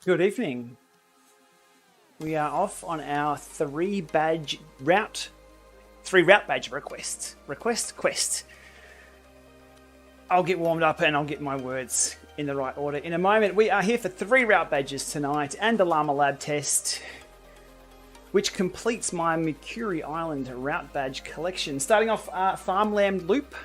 Good evening. We are off on our three route badge quest. I'll get warmed up and I'll get my words in the right order in a moment. We are here for 3 route badges tonight and the Lama lab test, which completes my Makuri Island route badge collection. Starting off Farmland Loop.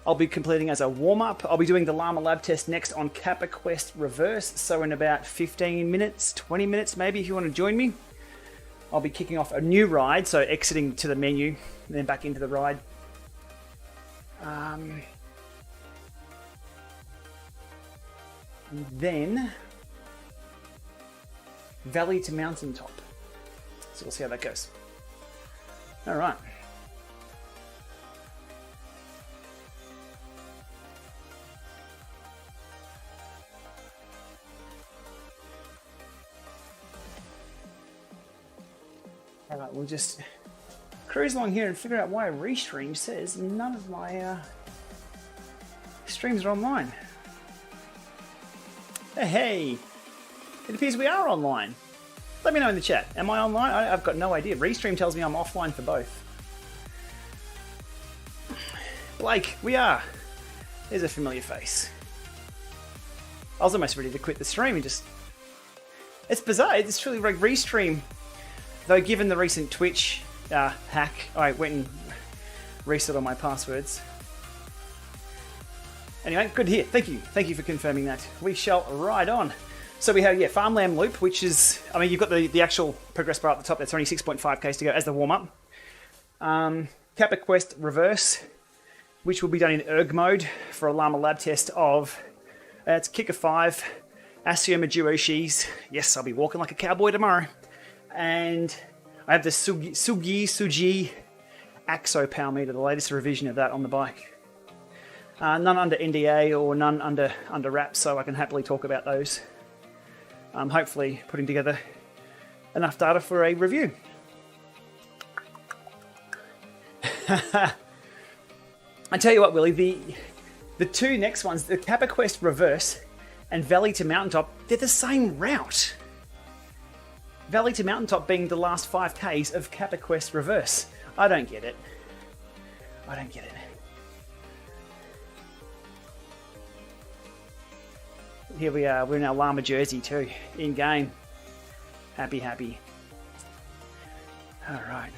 I'll be completing as a warm-up. I'll be doing the Lama lab test next on Kappa Quest Reverse, so in about 15 minutes, 20 minutes maybe, if you want to join me. I'll be kicking off a new ride, so exiting to the menu, and then back into the ride. And then Valley to Mountaintop. So we'll see how that goes. All right. All right, we'll just cruise along here and figure out why Restream says none of my streams are online. Hey, it appears we are online. Let me know in the chat. Am I online? I've got no idea. Restream tells me I'm offline for both. Blake, we are. There's a familiar face. I was almost ready to quit the stream and just... It's bizarre. It's truly like Restream. Though given the recent Twitch hack, I went and reset all my passwords. Anyway, good to hear. Thank you. Thank you for confirming that. We shall ride on. So we have, Farmland Loop, which is, you've got the actual progress bar at the top. That's only 6.5Ks to go as the warm-up. Kappa Quest Reverse, which will be done in erg mode for a Lama lab test of, it's Kicker 5, Asioma Duo Shis. Yes, I'll be walking like a cowboy tomorrow. And I have the Sugi Axo power meter, the latest revision of that on the bike. None under NDA or none under wraps, so I can happily talk about those. Hopefully putting together enough data for a review. I tell you what, Willie, the two next ones, the Kappa Quest Reverse and Valley to Mountaintop, they're the same route. Valley to Mountaintop being the last 5Ks of Kappa Quest Reverse. I don't get it. I don't get it. Here we are. We're in our Lama jersey too, in game. Happy, happy. All right.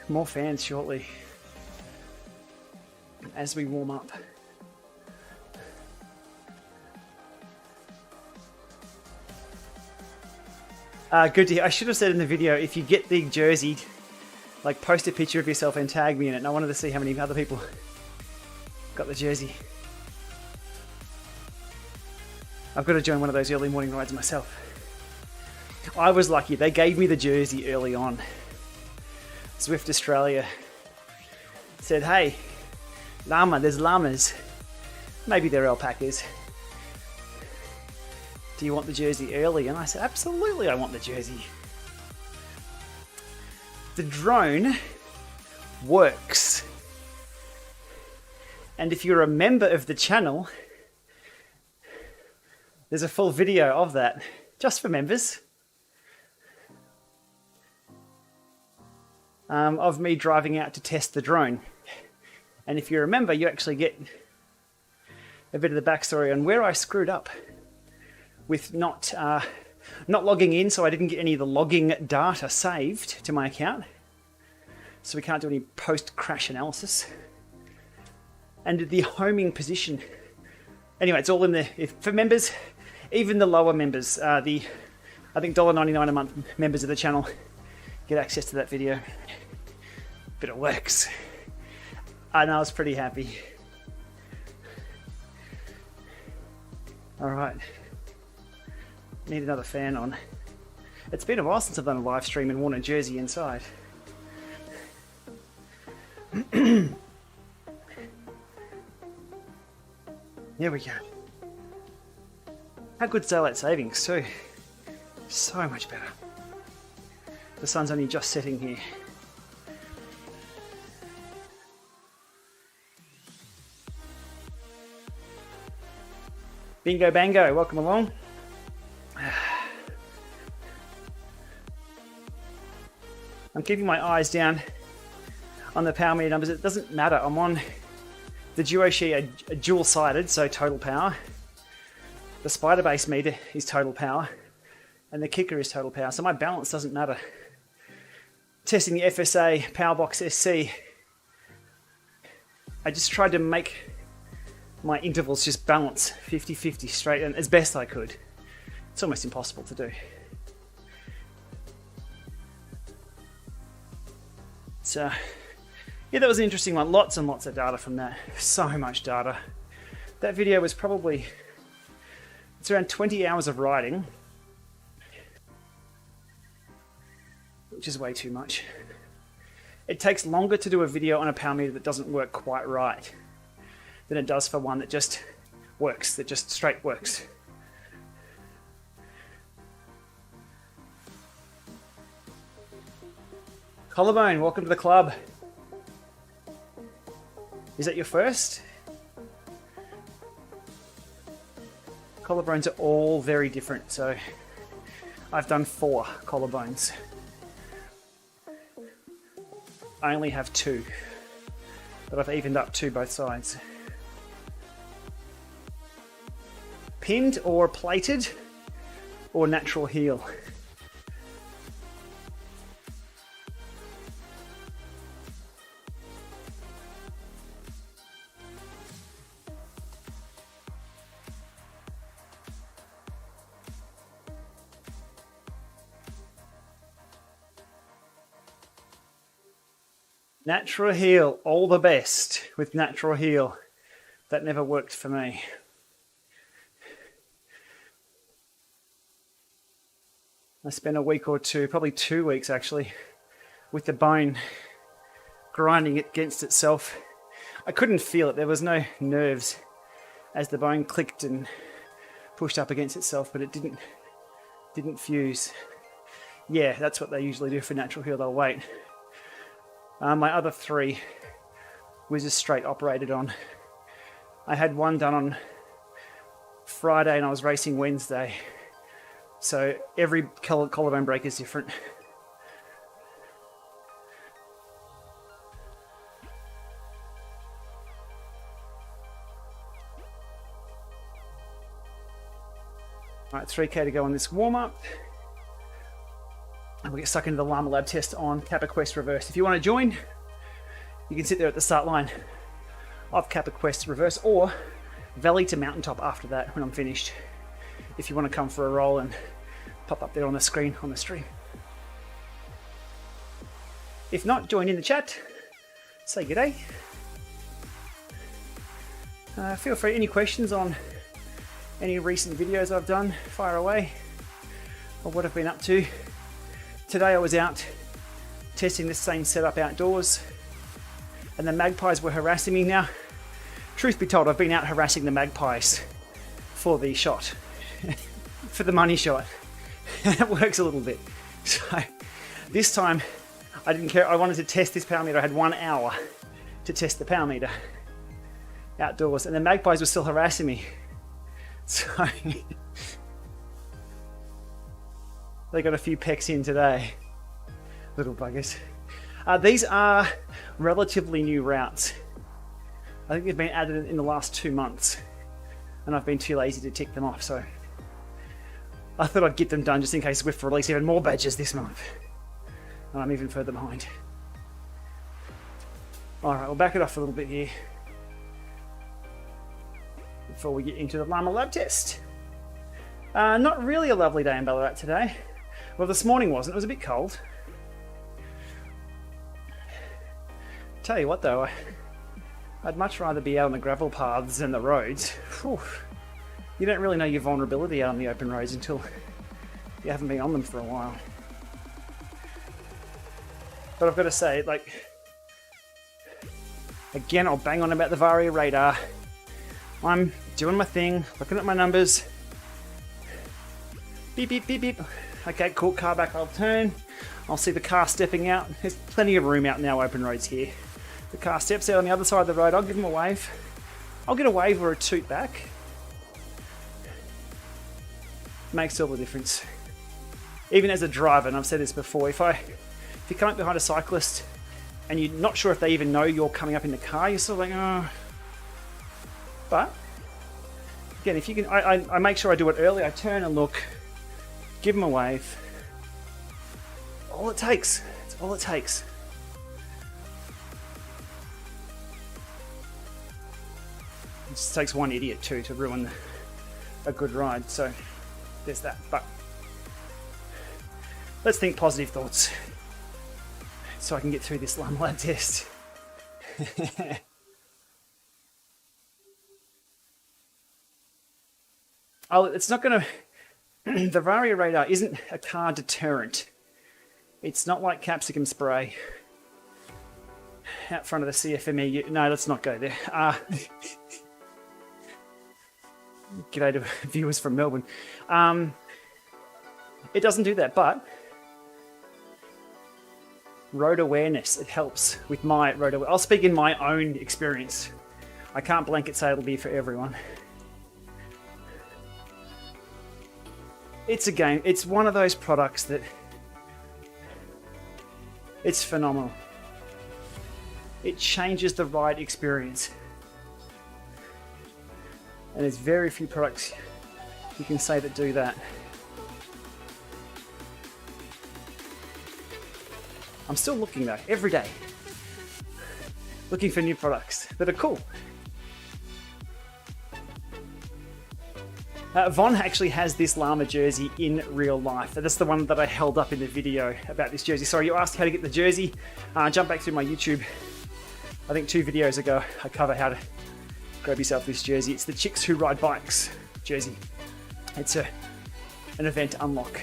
More fans shortly as we warm up. Good to hear. I should have said in the video, if you get the jersey, post a picture of yourself and tag me in it. And I wanted to see how many other people got the jersey. I've got to join one of those early morning rides myself. I was lucky. They gave me the jersey early on. Zwift Australia said, hey, Lama, there's llamas. Maybe they're alpacas. Do you want the jersey early? And I said, absolutely, I want the jersey. The drone works. And if you're a member of the channel, there's a full video of that, just for members. Of me driving out to test the drone. And if you remember, you actually get a bit of the backstory on where I screwed up with not logging in, so I didn't get any of the logging data saved to my account. So we can't do any post-crash analysis. And the homing position. Anyway, it's all in there. For members, even the lower members, I think $1.99 a month members of the channel get access to that video. But it works. And I was pretty happy. All right. Need another fan on. It's been a while since I've done a live stream and worn a jersey inside. Here we go. How good's daylight savings too? So much better. The sun's only just setting here. Bingo Bango, welcome along. I'm keeping my eyes down on the power meter numbers. It doesn't matter. I'm on the Duo Shi, a dual-sided, so total power. The Spider Base meter is total power, and the Kicker is total power, so my balance doesn't matter. Testing the FSA Powerbox SC, I just tried to make my intervals just balance 50-50 straight, and as best I could. It's almost impossible to do. So, yeah, that was an interesting one. Lots and lots of data from that. So much data. That video was probably, it's around 20 hours of riding, which is way too much. It takes longer to do a video on a power meter that doesn't work quite right than it does for one that just works, that just straight works. Collarbone, welcome to the club. Is that your first? Collarbones are all very different, so I've done 4 collarbones. I only have 2, but I've evened up 2 both sides. Pinned or plated or natural heel? Natural heel, all the best with natural heel. That never worked for me. I spent a week or two, probably 2 weeks actually, with the bone grinding it against itself. I couldn't feel it, there was no nerves as the bone clicked and pushed up against itself, but it didn't fuse. Yeah, that's what they usually do for natural heel, they'll wait. My other 3 was just straight operated on. I had one done on Friday and I was racing Wednesday. So every collarbone break is different. Alright, 3K to go on this warm-up. And we'll get stuck into the Lama Lab test on Kappa Quest Reverse. If you want to join, you can sit there at the start line of Kappa Quest Reverse, or Valley to Mountaintop after that when I'm finished, if you want to come for a roll and pop up there on the screen on the stream. If not, join in the chat, say g'day. Feel free, any questions on any recent videos I've done, fire away, or what I've been up to. Today I was out testing this same setup outdoors, and the magpies were harassing me. Now, truth be told, I've been out harassing the magpies for the shot, for the money shot. It works a little bit. So this time I didn't care. I wanted to test this power meter. I had 1 hour to test the power meter outdoors, and the magpies were still harassing me. So they got a few pecks in today, little buggers. These are relatively new routes. I think they've been added in the last 2 months, and I've been too lazy to tick them off, so I thought I'd get them done just in case Zwift release even more badges this month, and I'm even further behind. Alright, we'll back it off a little bit here before we get into the Lama Lab test. Not really a lovely day in Ballarat today. Well, this morning wasn't. It was a bit cold. Tell you what though, I'd much rather be out on the gravel paths than the roads. Whew. You don't really know your vulnerability out on the open roads until you haven't been on them for a while. But I've got to say, like, again, I'll bang on about the Varia radar. I'm doing my thing, looking at my numbers. Beep, beep, beep, beep. Okay, cool, car back, I'll turn. I'll see the car stepping out. There's plenty of room out in our open roads here. The car steps out on the other side of the road, I'll give him a wave. I'll get a wave or a toot back. Makes all the difference. Even as a driver, and I've said this before, if you come up behind a cyclist and you're not sure if they even know you're coming up in the car, you're sort of like, oh. But again, if you can, I make sure I do it early. I turn and look, give them a wave. All it takes. It's all it takes. It just takes one idiot too to ruin a good ride. So there's that. But let's think positive thoughts so I can get through this Lama lab test. Oh, it's not going to... The Varia radar isn't a car deterrent. It's not like capsicum spray out front of the CFME. No, let's not go there. G'day to viewers from Melbourne. It doesn't do that, but road awareness, it helps with my road awareness. I'll speak in my own experience. I can't blanket say it'll be for everyone. It's a game. It's one of those products that it's phenomenal. It changes the ride experience. And there's very few products you can say that do that. I'm still looking though, every day. Looking for new products that are cool. Von actually has this Lama jersey in real life. That's the one that I held up in the video about this jersey. Sorry, you asked how to get the jersey. Jump back through my YouTube. I think 2 videos ago, I cover how to grab yourself this jersey. It's the Chicks Who Ride Bikes jersey. It's an event unlock.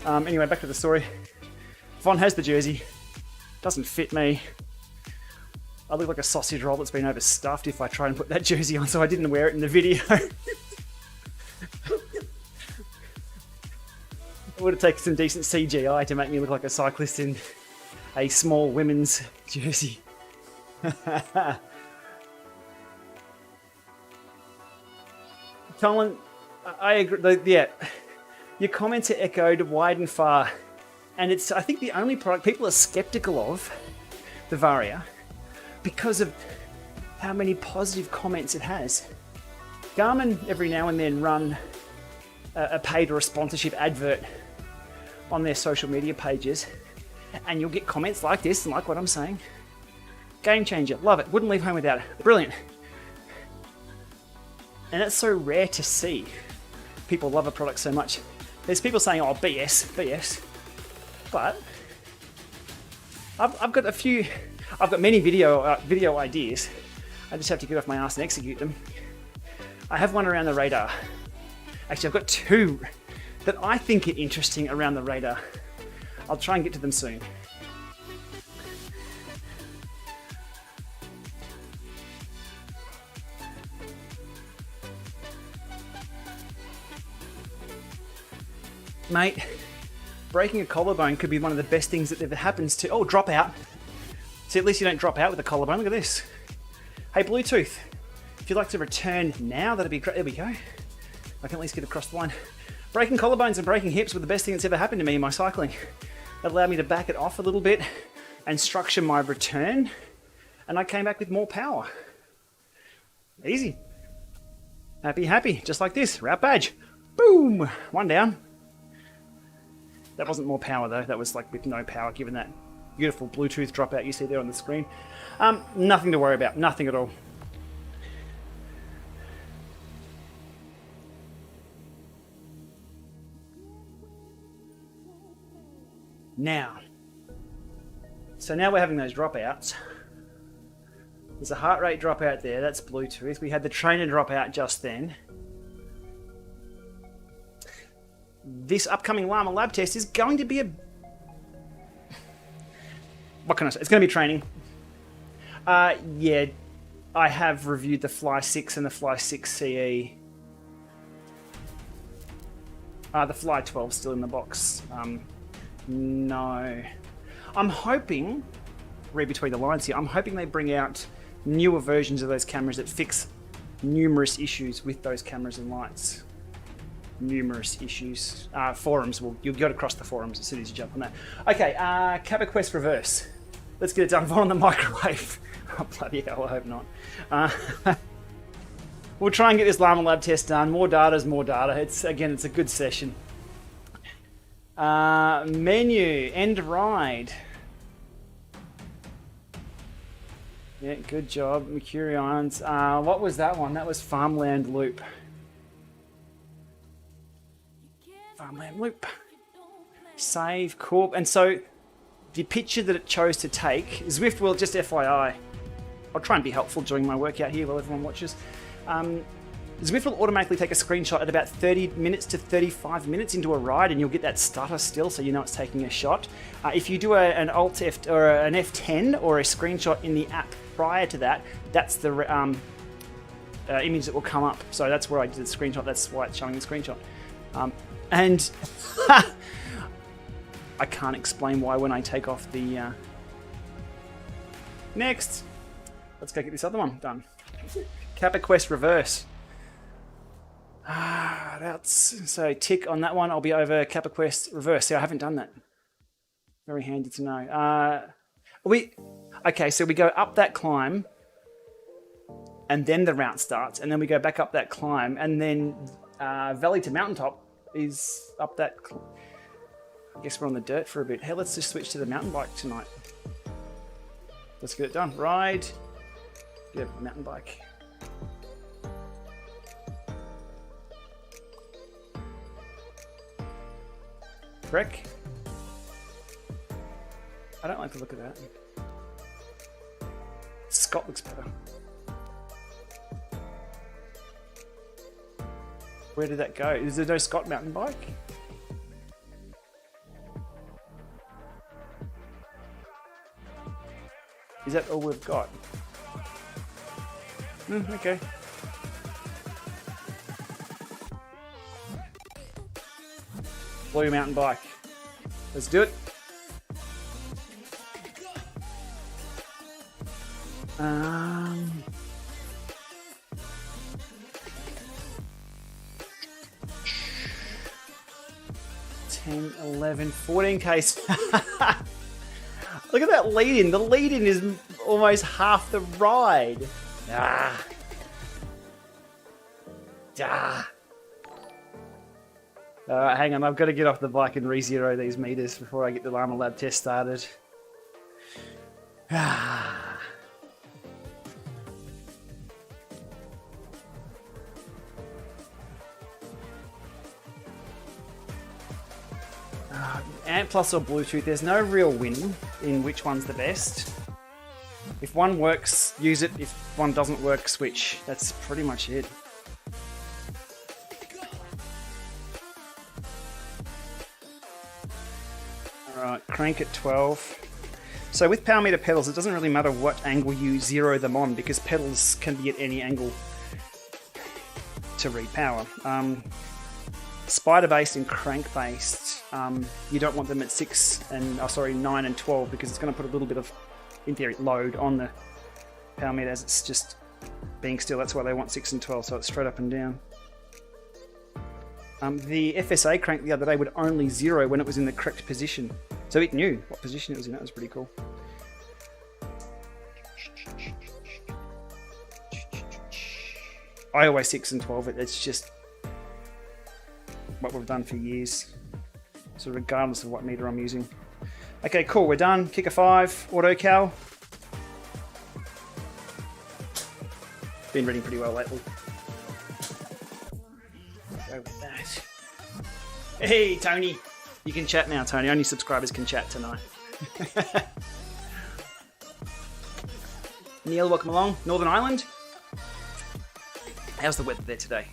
Anyway, back to the story. Von has the jersey. Doesn't fit me. I look like a sausage roll that's been overstuffed if I try and put that jersey on, so I didn't wear it in the video. It would have taken some decent CGI to make me look like a cyclist in a small women's jersey. Colin, I agree. Yeah, your comments are echoed wide and far, and it's, I think, the only product people are skeptical of, the Varia, because of how many positive comments it has. Garmin every now and then run a paid or a sponsorship advert on their social media pages, and you'll get comments like this and like what I'm saying. Game changer, love it, wouldn't leave home without it, brilliant. And that's so rare to see. People love a product so much. There's people saying, oh, BS, but I've got many video ideas. I just have to get off my ass and execute them. I have one around the radar. Actually, I've got 2 that I think are interesting around the radar. I'll try and get to them soon. Mate, breaking a collarbone could be one of the best things that ever happens to... Oh, drop out. See, at least you don't drop out with a collarbone. Look at this. Hey, Bluetooth, if you'd like to return now, that'd be great. There we go. I can at least get across the line. Breaking collarbones and breaking hips were the best thing that's ever happened to me in my cycling. That allowed me to back it off a little bit and structure my return, and I came back with more power. Easy. Happy, just like this. Route badge. Boom! 1 down. That wasn't more power though, that was like with no power, given that beautiful Bluetooth dropout you see there on the screen. Nothing to worry about, nothing at all. Now, so now we're having those dropouts. There's a heart rate dropout there, that's Bluetooth. We had the trainer dropout just then. This upcoming Lama lab test is going to be a... What can I say? It's going to be training. Yeah, I have reviewed the Fly 6 and the Fly 6 CE. The Fly 12 still in the box. No. I'm hoping, read between the lines here, I'm hoping they bring out newer versions of those cameras that fix numerous issues with those cameras and lights. Numerous issues. Forums, you'll go across the forums as soon as you jump on that. Okay, Kappa Quest Reverse. Let's get it done. On the microwave. Oh, bloody hell, I hope not. We'll try and get this Lama Lab test done. More data is more data. It's a good session. Menu, end ride. Yeah, good job. Makuri Islands. What was that one? That was Farmland Loop. Farmland Loop. Save, cool. And so the picture that it chose to take, Zwift will, just FYI, I'll try and be helpful during my workout here while everyone watches. Zwift will automatically take a screenshot at about 30 minutes to 35 minutes into a ride, and you'll get that stutter still, so you know it's taking a shot. If you do an Alt F or an F10 or a screenshot in the app prior to that, that's the image that will come up. So that's where I did the screenshot. That's why it's showing the screenshot. And I can't explain why when I take off the... Next! Let's go get this other one done. Kappa Quest Reverse. So tick on that one. I'll be over Kappa Quest Reverse. See, I haven't done that. Very handy to know. Okay, so we go up that climb, and then the route starts, and then we go back up that climb, and then Valley to Mountaintop is up that... I guess we're on the dirt for a bit. Hey, let's just switch to the mountain bike tonight. Let's get it done. Ride. Yeah, mountain bike. Brick. I don't like the look of that. Scott looks better. Where did that go? Is there no Scott mountain bike? Is that all we've got? Okay. Blue mountain bike. Let's do it. $10, $11, $14K. Look at that lead-in. The lead-in is almost half the ride. Alright, hang on. I've got to get off the bike and re-zero these meters before I get the Lama Lab test started. Ant Plus or Bluetooth, there's no real win in which one's the best. If one works, use it. If one doesn't work, switch. That's pretty much it. Alright, crank at 12. So with power meter pedals, it doesn't really matter what angle you zero them on, because pedals can be at any angle to read power. Spider-based and crank-based, you don't want them at 9 and 12, because it's going to put a little bit of, in theory, load on the power meter as it's just being still. That's why they want 6 and 12, so it's straight up and down. The FSA crank the other day would only zero when it was in the correct position. So it knew what position it was in. That was pretty cool. I always 6 and 12. It's just what we've done for years. So regardless of what meter I'm using. Okay, cool. We're done. Kicker 5. Auto cal. Been reading pretty well lately. Go with that. Hey, Tony. You can chat now, Tony. Only subscribers can chat tonight. Neil, welcome along. Northern Ireland. How's the weather there today?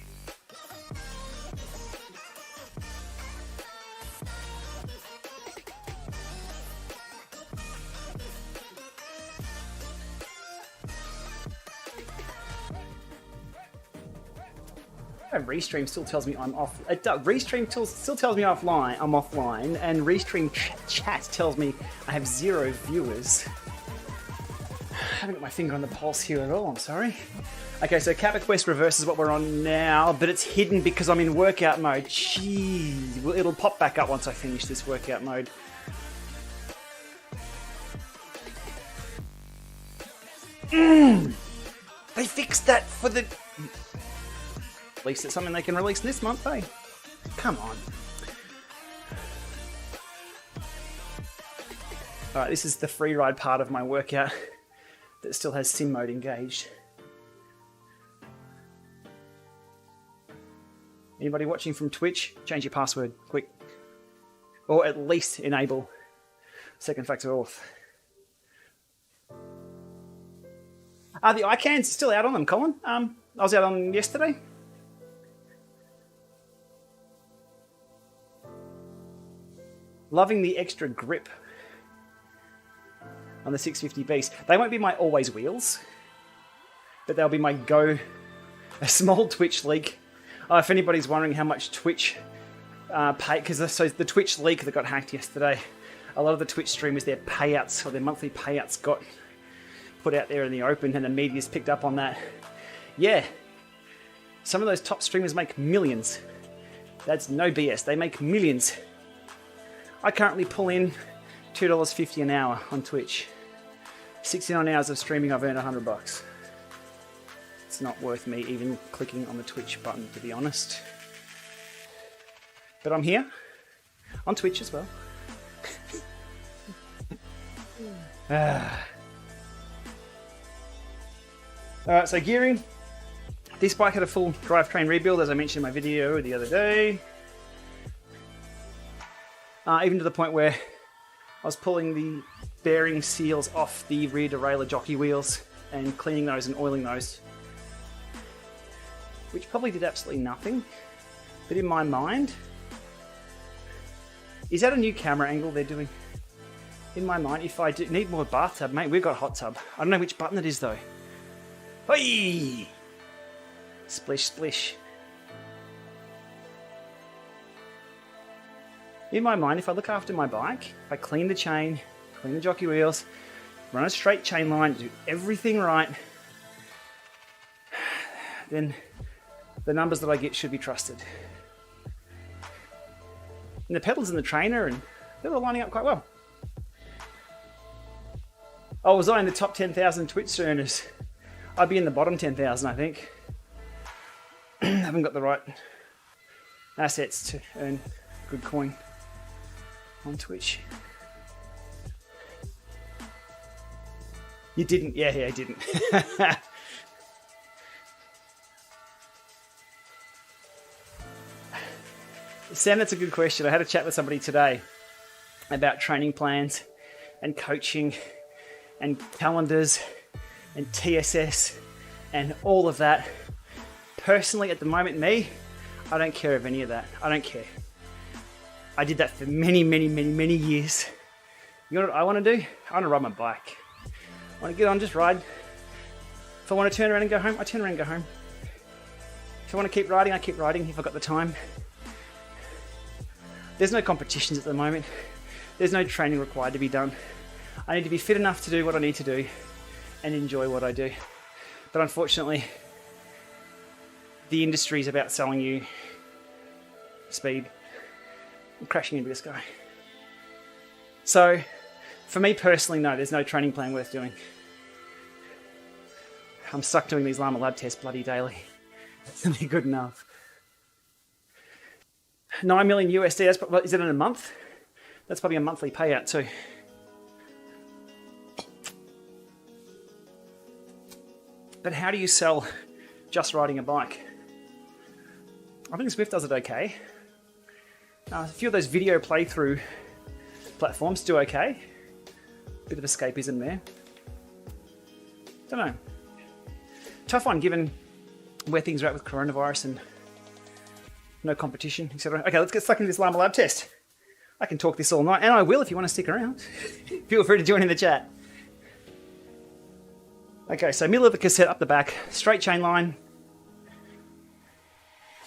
Restream still tells me I'm off. Restream still tells me I'm offline, and Restream chat tells me I have 0 viewers. I haven't got my finger on the pulse here at all, I'm sorry. Okay, so Kappa Quest Reverse is what we're on now, but it's hidden because I'm in workout mode. Jeez, well, it'll pop back up once I finish this workout mode. They fixed that for the... At least it's something they can release this month, eh? Come on. Alright, this is the free ride part of my workout that still has sim mode engaged. Anybody watching from Twitch? Change your password, quick. Or at least enable second factor auth. The iCans still out on them, Colin. I was out on them yesterday. Loving the extra grip on the 650 Beast. They won't be my always wheels, but they'll be my go. A small Twitch leak. If anybody's wondering how much Twitch pay, because so the Twitch leak that got hacked yesterday, a lot of the Twitch streamers, their payouts or their monthly payouts got put out there in the open, and the media's picked up on that. Yeah, some of those top streamers make millions. That's no BS. They make millions. I currently pull in $2.50 an hour on Twitch. 69 hours of streaming, I've earned $100. It's not worth me even clicking on the Twitch button, to be honest. But I'm here on Twitch as well. Alright, so gearing. This bike had a full drivetrain rebuild, as I mentioned in my video the other day. Even to the point where I was pulling the bearing seals off the rear derailleur jockey wheels and cleaning those and oiling those. Which probably did absolutely nothing. But in my mind... Is that a new camera angle they're doing? In my mind, if I do need more bathtub, mate, we've got hot tub. I don't know which button it is though. Hey! Splish, splish. In my mind, if I look after my bike, if I clean the chain, clean the jockey wheels, run a straight chain line, do everything right, then the numbers that I get should be trusted. And the pedals and the trainer, and they're all lining up quite well. Oh, was I in the top 10,000 Twitch earners? I'd be in the bottom 10,000, I think. I haven't got the right assets to earn good coin on Twitch. You didn't? Yeah, I didn't. Sam, that's a good question. I had a chat with somebody today about training plans and coaching and calendars and TSS and all of that. Personally, at the moment, I don't care of any of that. I don't care. I did that for many years. You know what I want to do? I want to ride my bike. I want to get on, just ride. If I want to turn around and go home, I turn around and go home. If I want to keep riding, I keep riding if I've got the time. There's no competitions at the moment. There's no training required to be done. I need to be fit enough to do what I need to do and enjoy what I do. But unfortunately, the industry is about selling you speed and crashing into this guy. So, for me personally, no, there's no training plan worth doing. I'm stuck doing these Lama lab tests bloody daily. It's only good enough. 9 million USD, is it in a month? That's probably a monthly payout too. But how do you sell just riding a bike? I think Zwift does it okay. A few of those video playthrough platforms do okay. Bit of escapism there. Don't know. Tough one given where things are at with coronavirus and no competition, etc. Okay, let's get stuck into this Lama lab test. I can talk this all night, and I will if you want to stick around. Feel free to join in the chat. Okay, so middle of the cassette up the back, straight chain line,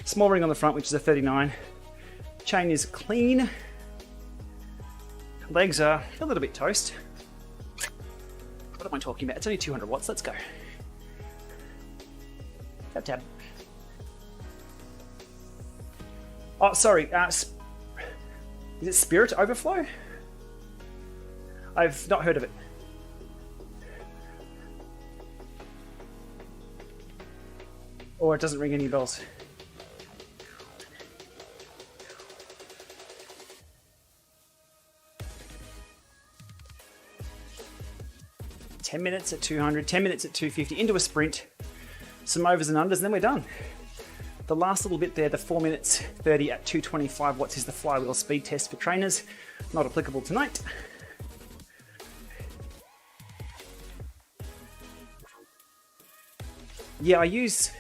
small ring on the front, which is a 39. Chain is clean. Legs are a little bit toast. What am I talking about? It's only 200 watts. Let's go. Tab. Oh, sorry. Is it Spirit Overflow? I've not heard of it. Or it doesn't ring any bells. $10 minutes at 200, 10 minutes at 250, into a sprint, some overs and unders, and then we're done. The last little bit there, the 4 minutes 30 at 225 watts is the flywheel speed test for trainers. Not applicable tonight. Yeah, I use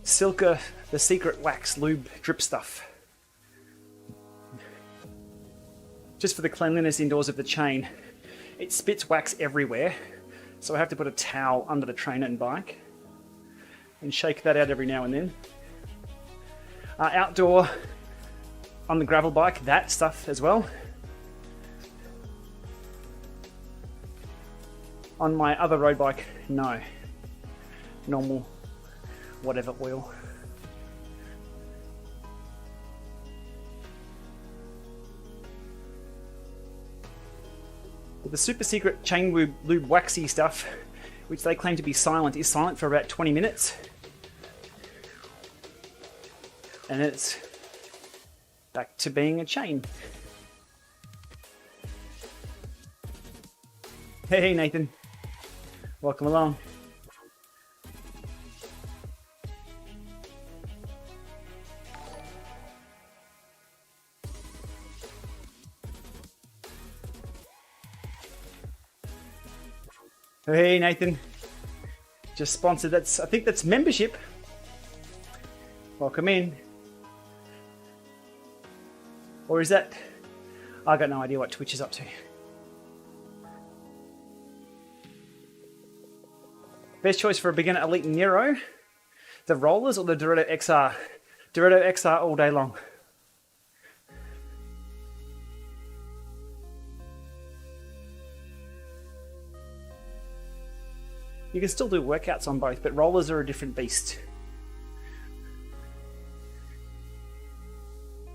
Silka, the Secret Wax Lube drip stuff. Just for the cleanliness indoors of the chain. It spits wax everywhere, so I have to put a towel under the trainer and bike and shake that out every now and then. Outdoor, on the gravel bike, that stuff as well. On my other road bike, no. Normal, whatever oil. The super secret chain lube waxy stuff, which they claim to be silent, is silent for about 20 minutes. And it's back to being a chain. Hey Nathan, welcome along. Hey Nathan, just sponsored. I think that's membership. Welcome in. Or is that? I got no idea what Twitch is up to. Best choice for a beginner Elite Nero, the rollers or the Dorado XR? Dorado XR all day long. You can still do workouts on both, but rollers are a different beast.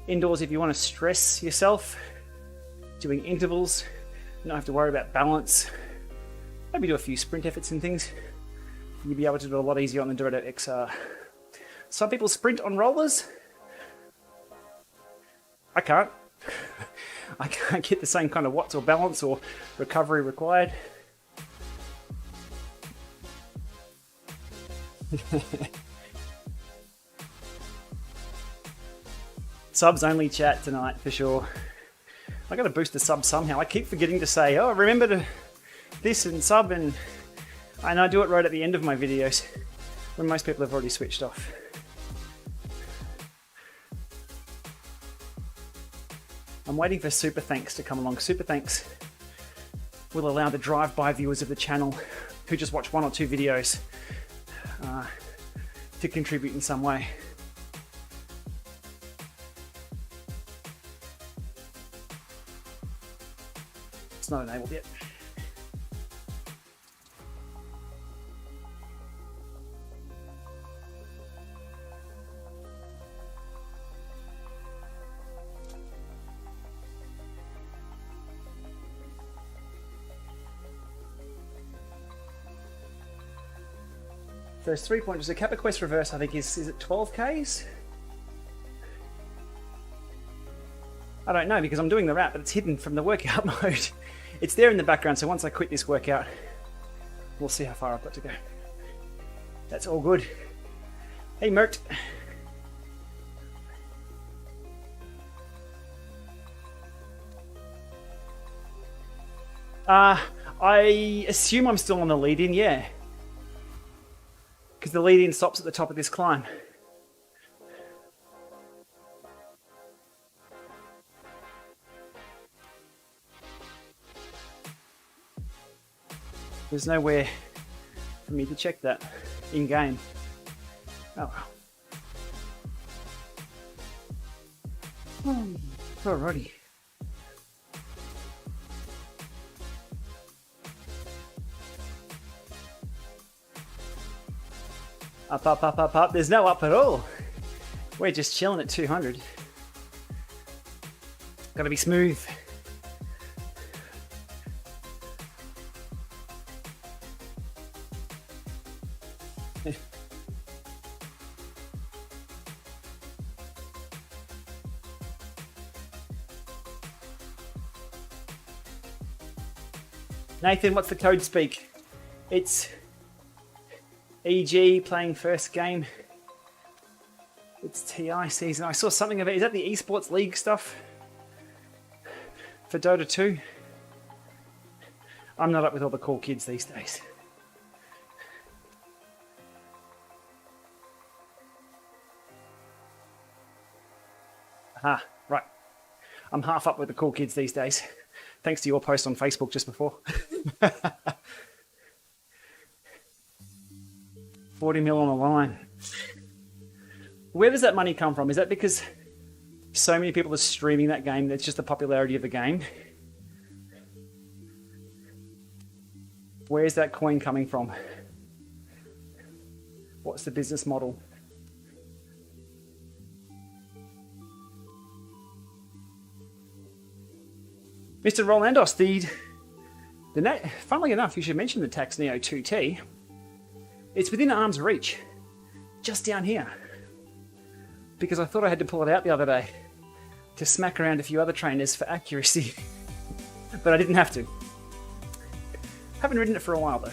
Indoors, if you want to stress yourself, doing intervals, you don't have to worry about balance. Maybe do a few sprint efforts and things. You'll be able to do a lot easier on the Dorado XR. Some people sprint on rollers. I can't. I can't get the same kind of watts or balance or recovery required. Subs only chat tonight for sure. I gotta boost the sub somehow. I keep forgetting to say, oh, remember to this and sub, and I do it right at the end of my videos when most people have already switched off. I'm waiting for Super Thanks to come along. Super Thanks will allow the drive-by viewers of the channel who just watch 1 or 2 videos to contribute in some way. It's not enabled yet. First 3 pointers. The Kappa Quest Reverse, I think, is it 12Ks? I don't know because I'm doing the wrap, but it's hidden from the workout mode. It's there in the background, so once I quit this workout, we'll see how far I've got to go. That's all good. Hey, Mert. I assume I'm still on the lead-in, yeah. Because the lead-in stops at the top of this climb. There's nowhere for me to check that in-game. Oh well. Alrighty. Up, up, up, up, up. There's no up at all. We're just chilling at 200. Gotta be smooth. Nathan, what's the code speak? It's EG playing first game. It's TI season. I saw something of it. Is that the Esports League stuff for Dota 2? I'm not up with all the cool kids these days. Aha, right. I'm half up with the cool kids these days. Thanks to your post on Facebook just before. 40 mil on the line. Where does that money come from? Is that because so many people are streaming that game, that's just the popularity of the game? Where's that coin coming from? What's the business model? Mr. Rolandos, funnily enough, you should mention the Tax Neo 2T. It's within arm's reach, just down here. Because I thought I had to pull it out the other day to smack around a few other trainers for accuracy. But I didn't have to. Haven't ridden it for a while though.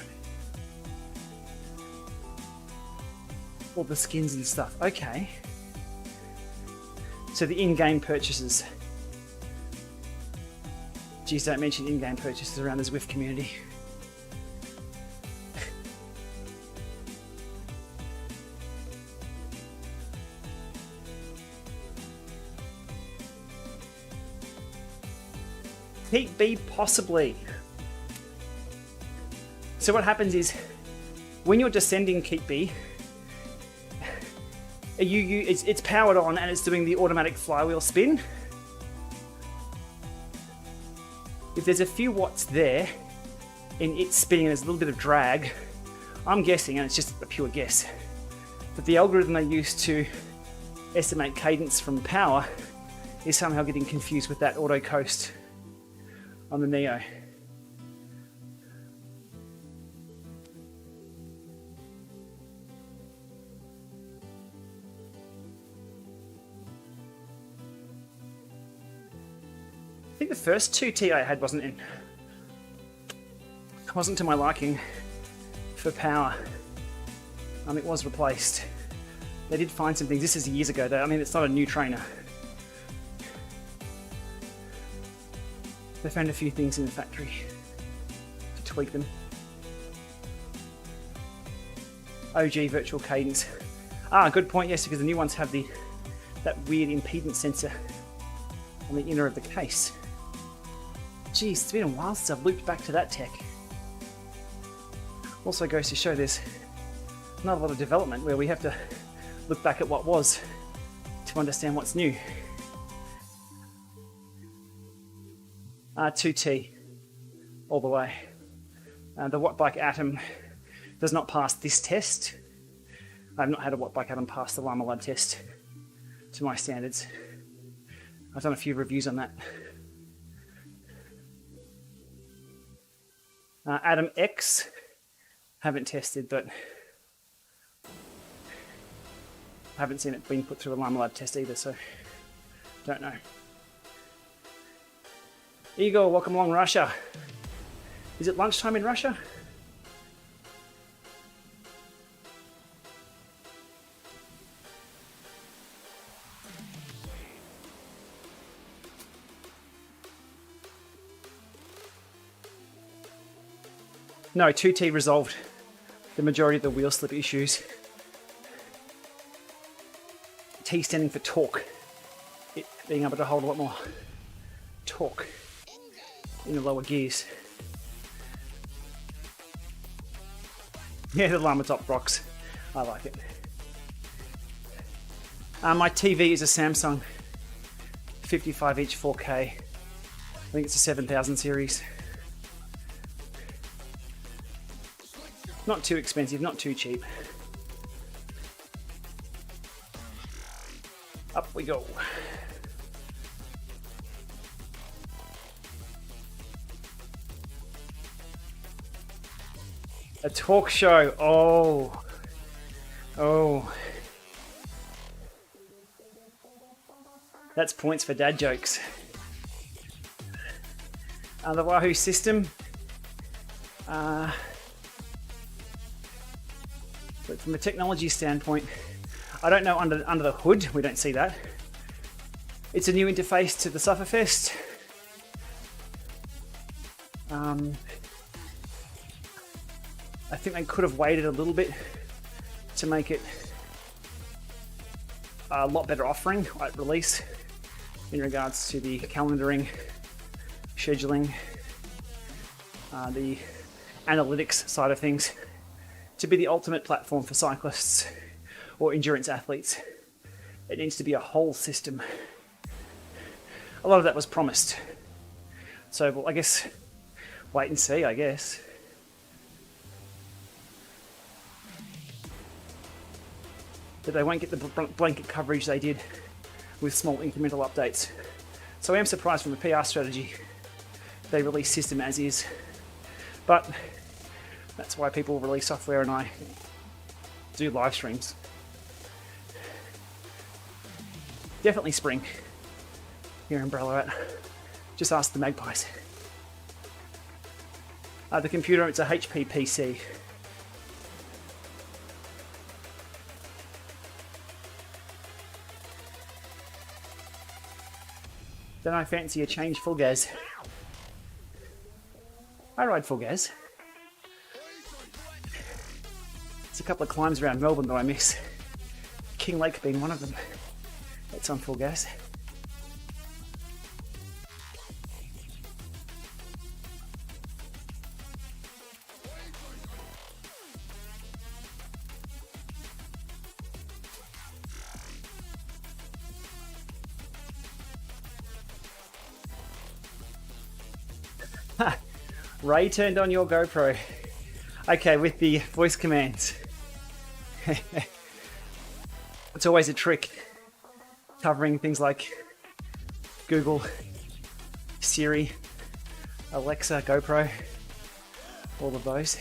All the skins and stuff, okay. So the in-game purchases. Geez, don't mention in-game purchases around the Zwift community. Heat B, possibly. So what happens is, when you're descending Keep B, it's powered on and it's doing the automatic flywheel spin. If there's a few watts there, and it's spinning and there's a little bit of drag, I'm guessing, and it's just a pure guess, that the algorithm they use to estimate cadence from power is somehow getting confused with that auto coast on the Neo. I think the first 2T I had wasn't to my liking for power. It was replaced. They did find some things. This is years ago though. I mean, it's not a new trainer. They found a few things in the factory to tweak them. OG virtual cadence. Good point, yes, because the new ones have that weird impedance sensor on the inner of the case. Geez, it's been a while since I've looped back to that tech. Also goes to show there's not a lot of development where we have to look back at what was to understand what's new. 2T all the way. The Wattbike Atom does not pass this test. I've not had a Wattbike Atom pass the Lama Lab test to my standards. I've done a few reviews on that. Atom X, haven't tested, but haven't seen it being put through a Lama Lab test either, so don't know. Igor, welcome along, Russia. Is it lunchtime in Russia? No, 2T resolved the majority of the wheel slip issues. T standing for torque. It being able to hold a lot more torque in the lower gears. Yeah, the Lama top rocks. I like it. My TV is a Samsung 55-inch 4K. I think it's a 7000 series. Not too expensive, not too cheap. Up we go. A talk show. Oh. Oh. That's points for dad jokes. The Wahoo system. But from a technology standpoint, I don't know under the hood. We don't see that. It's a new interface to the Sufferfest. I think they could have waited a little bit to make it a lot better offering at release in regards to the calendaring, scheduling, the analytics side of things, to be the ultimate platform for cyclists or endurance athletes. It needs to be a whole system. A lot of that was promised. So, well, I guess, wait and see, I guess. But they won't get the blanket coverage they did with small incremental updates. So I am surprised from a PR strategy they release system as is. But that's why people release software and I do live streams. Definitely spring here in Ballarat. Just ask the magpies. The computer, it's a HP PC. Then I fancy a change full gas. I ride full gas. It's a couple of climbs around Melbourne that I miss. King Lake being one of them. That's on full gas. Ray turned on your GoPro. Okay, with the voice commands. It's always a trick. Covering things like Google, Siri, Alexa, GoPro, all of those.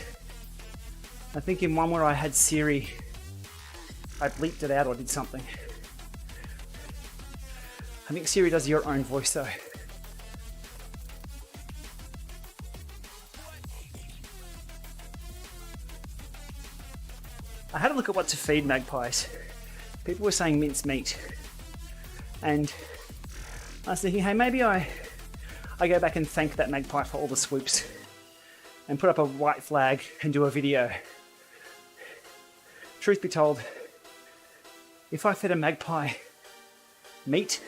I think in one where I had Siri, I bleeped it out or did something. I think Siri does your own voice though. I had a look at what to feed magpies. People were saying mince meat. And I was thinking, hey, maybe I go back and thank that magpie for all the swoops and put up a white flag and do a video. Truth be told, if I fed a magpie meat,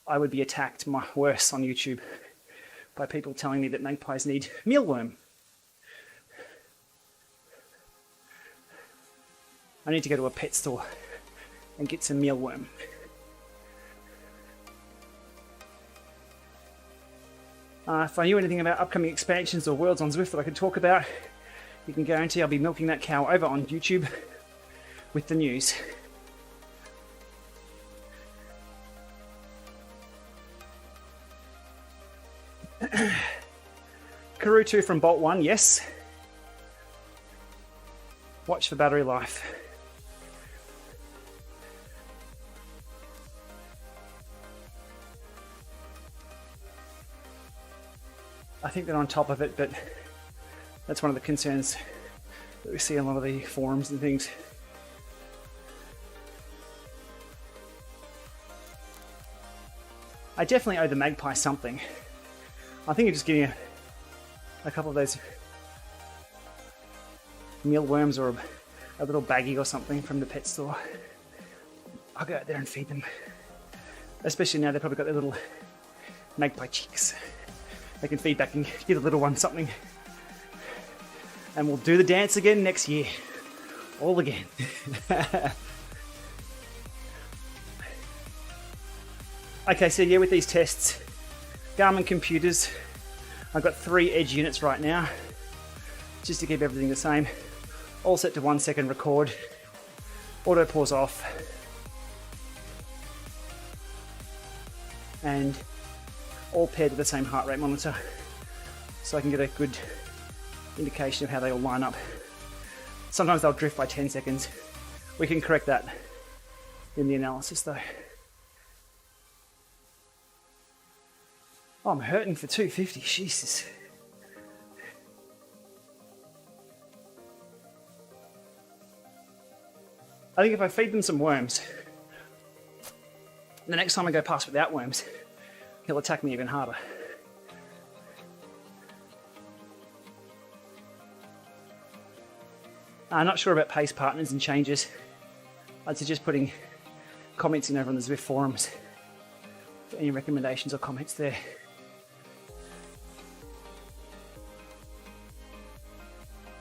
I would be attacked worse on YouTube by people telling me that magpies need mealworm. I need to go to a pet store and get some mealworm. If I knew anything about upcoming expansions or worlds on Zwift that I could talk about, you can guarantee I'll be milking that cow over on YouTube with the news. Karoo 2 from Bolt 1, yes. Watch for battery life. I think they're on top of it, but that's one of the concerns that we see on a lot of the forums and things. I definitely owe the magpie something. I think I'm just getting a couple of those mealworms or a little baggie or something from the pet store. I'll go out there and feed them. Especially now they've probably got their little magpie chicks. They can feed back and give the little one something. And we'll do the dance again next year. All again. Okay, so yeah, with these tests, Garmin computers, I've got 3 Edge units right now, just to keep everything the same. All set to 1 second record. Auto pause off. And all paired with the same heart rate monitor, so I can get a good indication of how they all line up. Sometimes they'll drift by 10 seconds. We can correct that in the analysis though. Oh, I'm hurting for 250, Jesus. I think if I feed them some worms, the next time I go past without worms, he'll attack me even harder. I'm not sure about pace partners and changes. I'd suggest putting comments in over on the Zwift forums for any recommendations or comments there.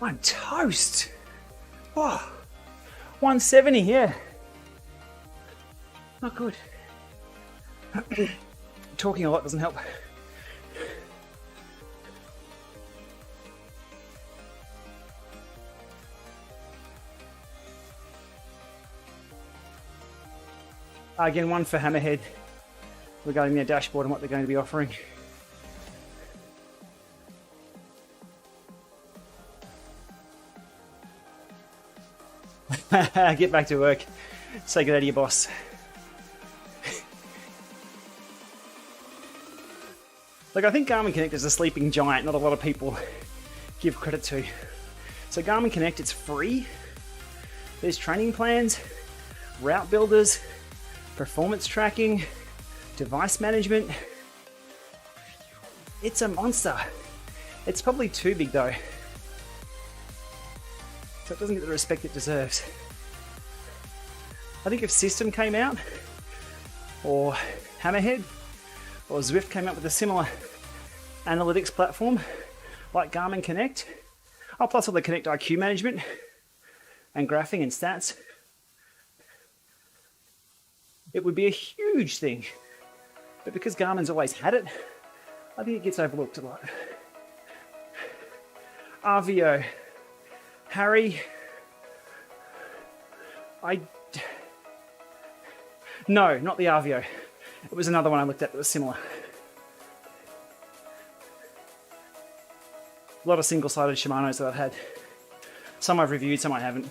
I'm toast. Oh, 170, yeah. Not good. Talking a lot doesn't help. Again, one for Hammerhead regarding their dashboard and what they're going to be offering. Get back to work. Say good day to your boss. Look, I think Garmin Connect is a sleeping giant not a lot of people give credit to. So Garmin Connect, it's free. There's training plans, route builders, performance tracking, device management. It's a monster. It's probably too big though, so it doesn't get the respect it deserves. I think if System came out, or Hammerhead, or Zwift came up with a similar analytics platform like Garmin Connect, plus all the Connect IQ management and graphing and stats, it would be a huge thing. But because Garmin's always had it, I think it gets overlooked a lot. RVO. Harry. No, not the RVO. It was another one I looked at that was similar. A lot of single-sided Shimanos that I've had. Some I've reviewed, some I haven't.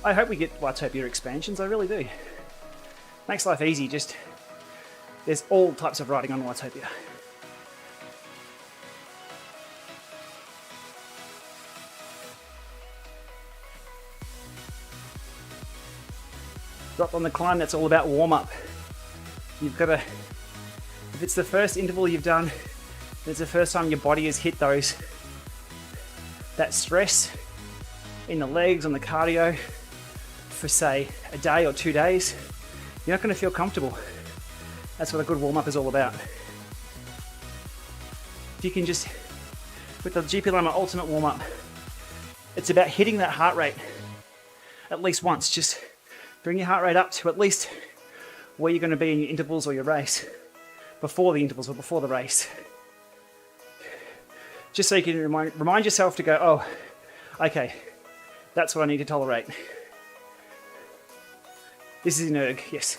I hope we get Watopia expansions, I really do. Makes life easy, just there's all types of riding on Watopia. Drop on the climb, that's all about warm-up. You've got to, if it's the first interval you've done, it's the first time your body has hit that stress in the legs, on the cardio, for say a day or 2 days, you're not going to feel comfortable. That's what a good warm-up is all about. If you can just, with the Gplama Ultimate warm-up, it's about hitting that heart rate at least once. Just bring your heart rate up to at least where you're going to be in your intervals or your race, before the intervals or before the race. Just so you can remind yourself to go, oh, okay, that's what I need to tolerate. This is in erg, yes.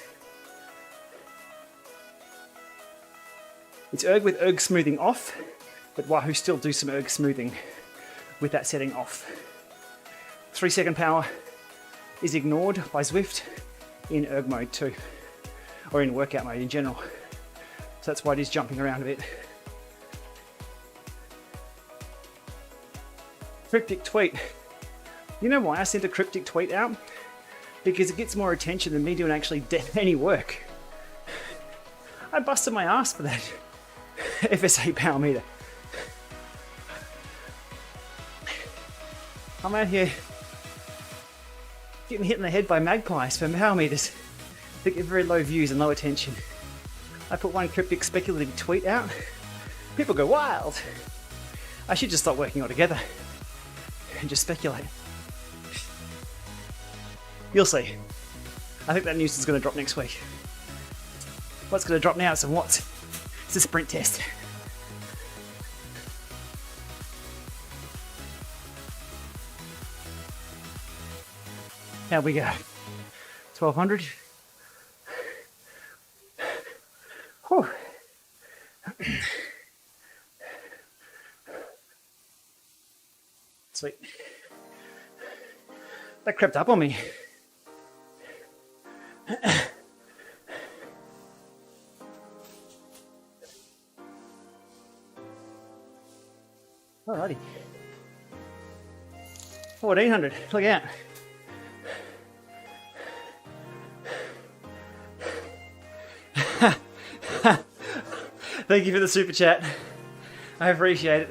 It's erg with erg smoothing off, but Wahoo still do some erg smoothing with that setting off. 3 second power is ignored by Zwift in erg mode too, or in workout mode in general. So that's why it is jumping around a bit. Cryptic tweet. You know why I sent a cryptic tweet out? Because it gets more attention than me doing actually any work. I busted my ass for that FSA power meter. I'm out here getting hit in the head by magpies for power meters that get very low views and low attention. I put one cryptic speculative tweet out, people go wild. I should just stop working altogether and just speculate. You'll see. I think that news is going to drop next week. What's going to drop now is some watts. It's a sprint test. How we go? 1200. Whew. Sweet. That crept up on me. Alrighty. 1400. Look out. Thank you for the super chat. I appreciate it.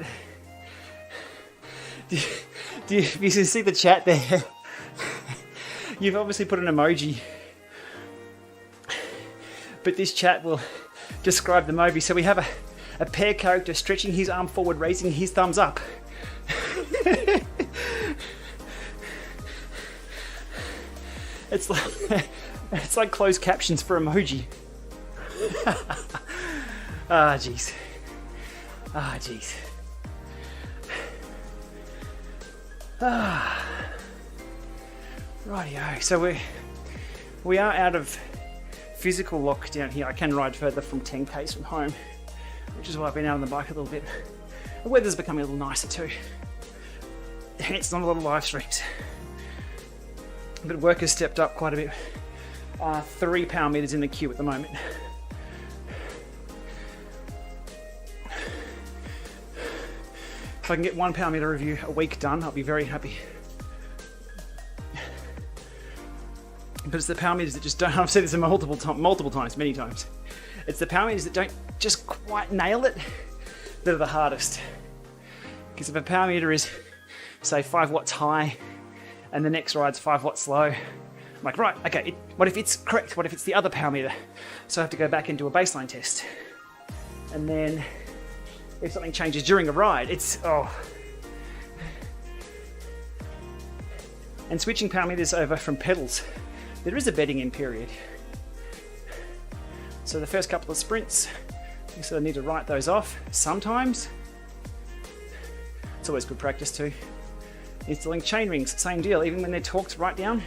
If you can see the chat there, you've obviously put an emoji. But this chat will describe the movie. So we have a pair character stretching his arm forward, raising his thumbs up. It's like closed captions for emoji. Ah, jeez. Ah, jeez. Ah. Rightio. So we are out of physical lockdown here. I can ride further from 10 k's from home, which is why I've been out on the bike a little bit. The weather's becoming a little nicer too. Hence not a lot of live streams. But work has stepped up quite a bit. 3 power meters in the queue at the moment. If I can get 1 power meter review a week done, I'll be very happy. But it's the power meters that just don't, I've said this multiple times, many times. It's the power meters that don't just quite nail it that are the hardest. Because if a power meter is, say, 5 watts high, and the next ride's 5 watts low, I'm like, right, okay, what if it's correct? What if it's the other power meter? So I have to go back and do a baseline test. And then if something changes during a ride, it's, oh. And switching power meters over from pedals, there is a bedding in period. So the first couple of sprints, you sort of need to write those off. Sometimes, it's always good practice too. Installing chain rings, same deal. Even when they're torqued right down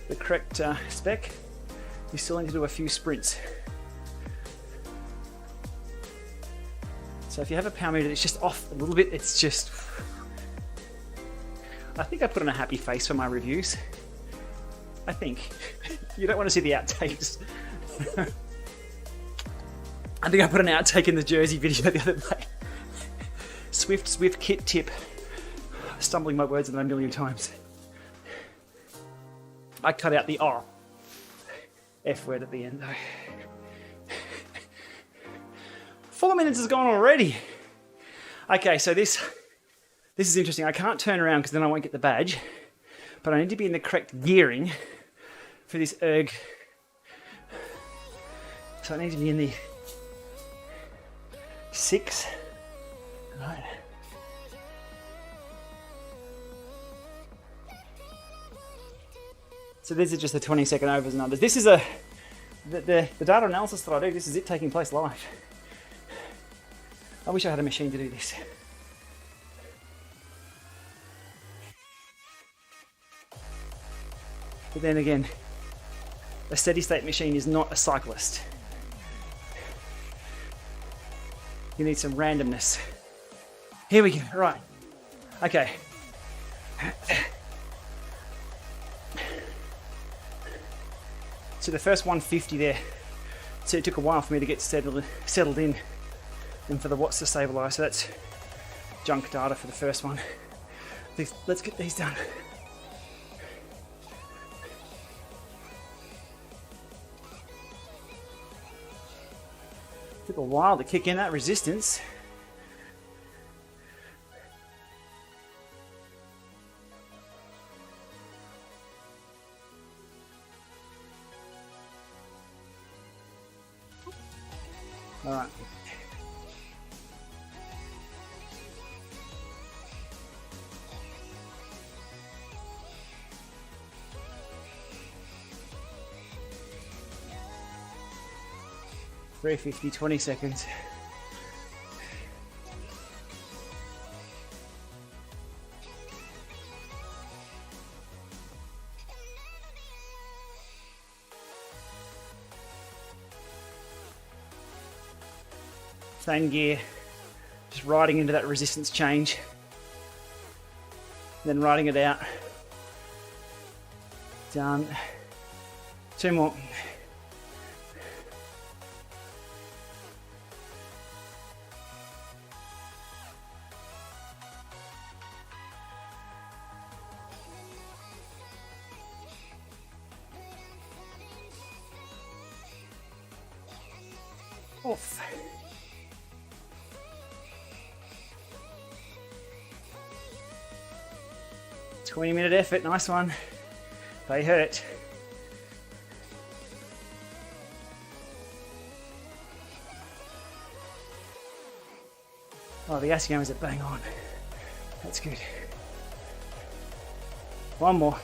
the correct spec, you still need to do a few sprints. So if you have a power meter that's just off a little bit, it's just... I think I put on a happy face for my reviews. I think. You don't want to see the outtakes. I think I put an outtake in the Jersey video the other day. Zwift kit tip. Stumbling my words in a million times. I cut out the F word at the end though. 4 minutes has gone already. Okay, so this is interesting. I can't turn around because then I won't get the badge. But I need to be in the correct gearing for this erg. So I need to be in the 6. Right. So these are just the 20-second overs and unders. This is the data analysis that I do. This is it taking place live. I wish I had a machine to do this. But then again, a steady state machine is not a cyclist. You need some randomness. Here we go, right. Okay. So the first 150 there, so it took a while for me to get settled in and for the watts to stabilize. So that's junk data for the first one. Let's get these done. Took a while to kick in that resistance. All right. $350, 20 seconds. same gear, just riding into that resistance change, then riding it out. Done. 2 more. Off. "20-minute effort, nice one. They hurt." Oh, the Asiamas are bang on. That's good. 1 more.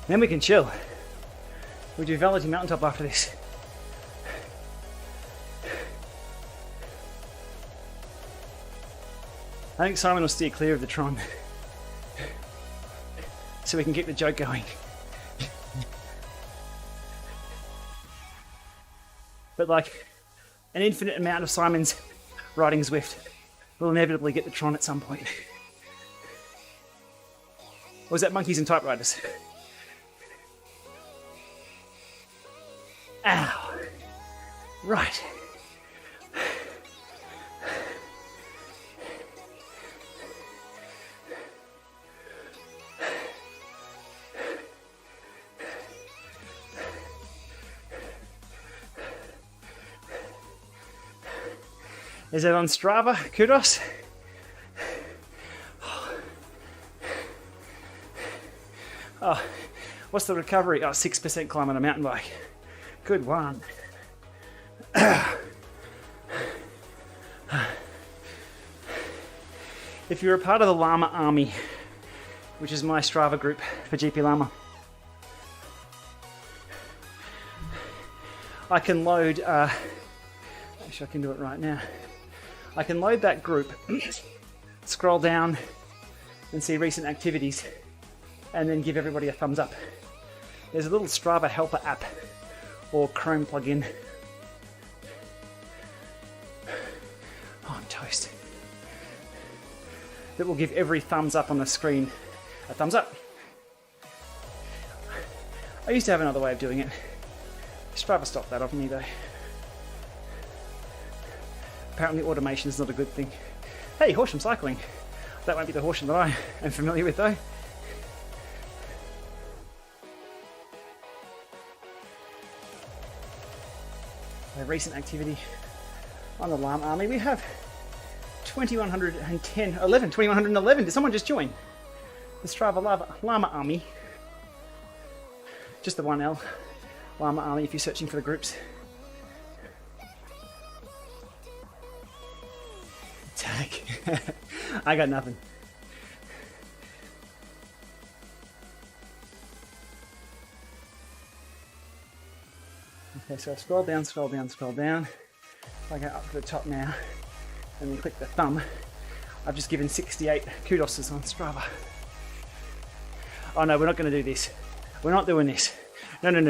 Then we can chill. We'll do Valley to Mountaintop after this. I think Simon will steer clear of the Tron so we can keep the joke going. But like an infinite amount of Simon's riding Zwift will inevitably get the Tron at some point. Or was that Monkeys and Typewriters? Ow. Right. Is it on Strava? Kudos. Oh, what's the recovery? Oh, 6% climb on a mountain bike. Good one. If you're a part of the Lama army, which is my Strava group for Gplama, I can load, actually I can do it right now. I can load that group, scroll down and see recent activities, and then give everybody a thumbs up. There's a little Strava helper app or Chrome plugin. Oh, I'm toast. That will give every thumbs up on the screen a thumbs up. I used to have another way of doing it. Strava stopped that off me though. Apparently automation is not a good thing. Hey, Horsham cycling. That won't be the Horsham that I am familiar with though. A recent activity on the Lama army. We have 2111. Did someone just join? The Strava Lama army. Just the 1L. Lama army if you're searching for the groups. Tag. I got nothing. Okay, so I scroll down. If I go up to the top now and then click the thumb, I've just given 68 kudoses on Strava. Oh no, we're not going to do this. We're not doing this. No. No,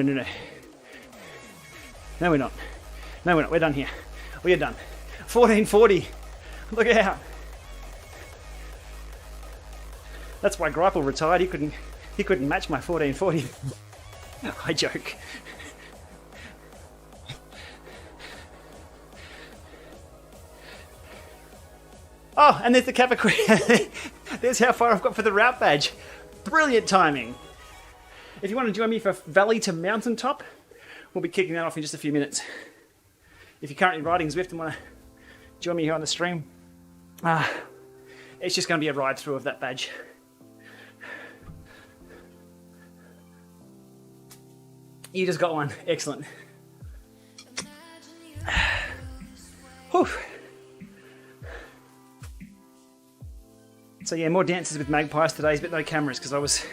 we're not. No, we're not. We're done here. We are done. 1440. Look out. That's why Greipel retired. He couldn't match my 1440. I joke. Oh, and there's the Kappa. There's how far I've got for the route badge. Brilliant timing. If you want to join me for Valley to Mountaintop, we'll be kicking that off in just a few minutes. If you're currently riding Zwift and want to join me here on the stream, it's just going to be a ride through of that badge. You just got one. Excellent. Whew. So yeah, more dances with magpies today, but no cameras because I was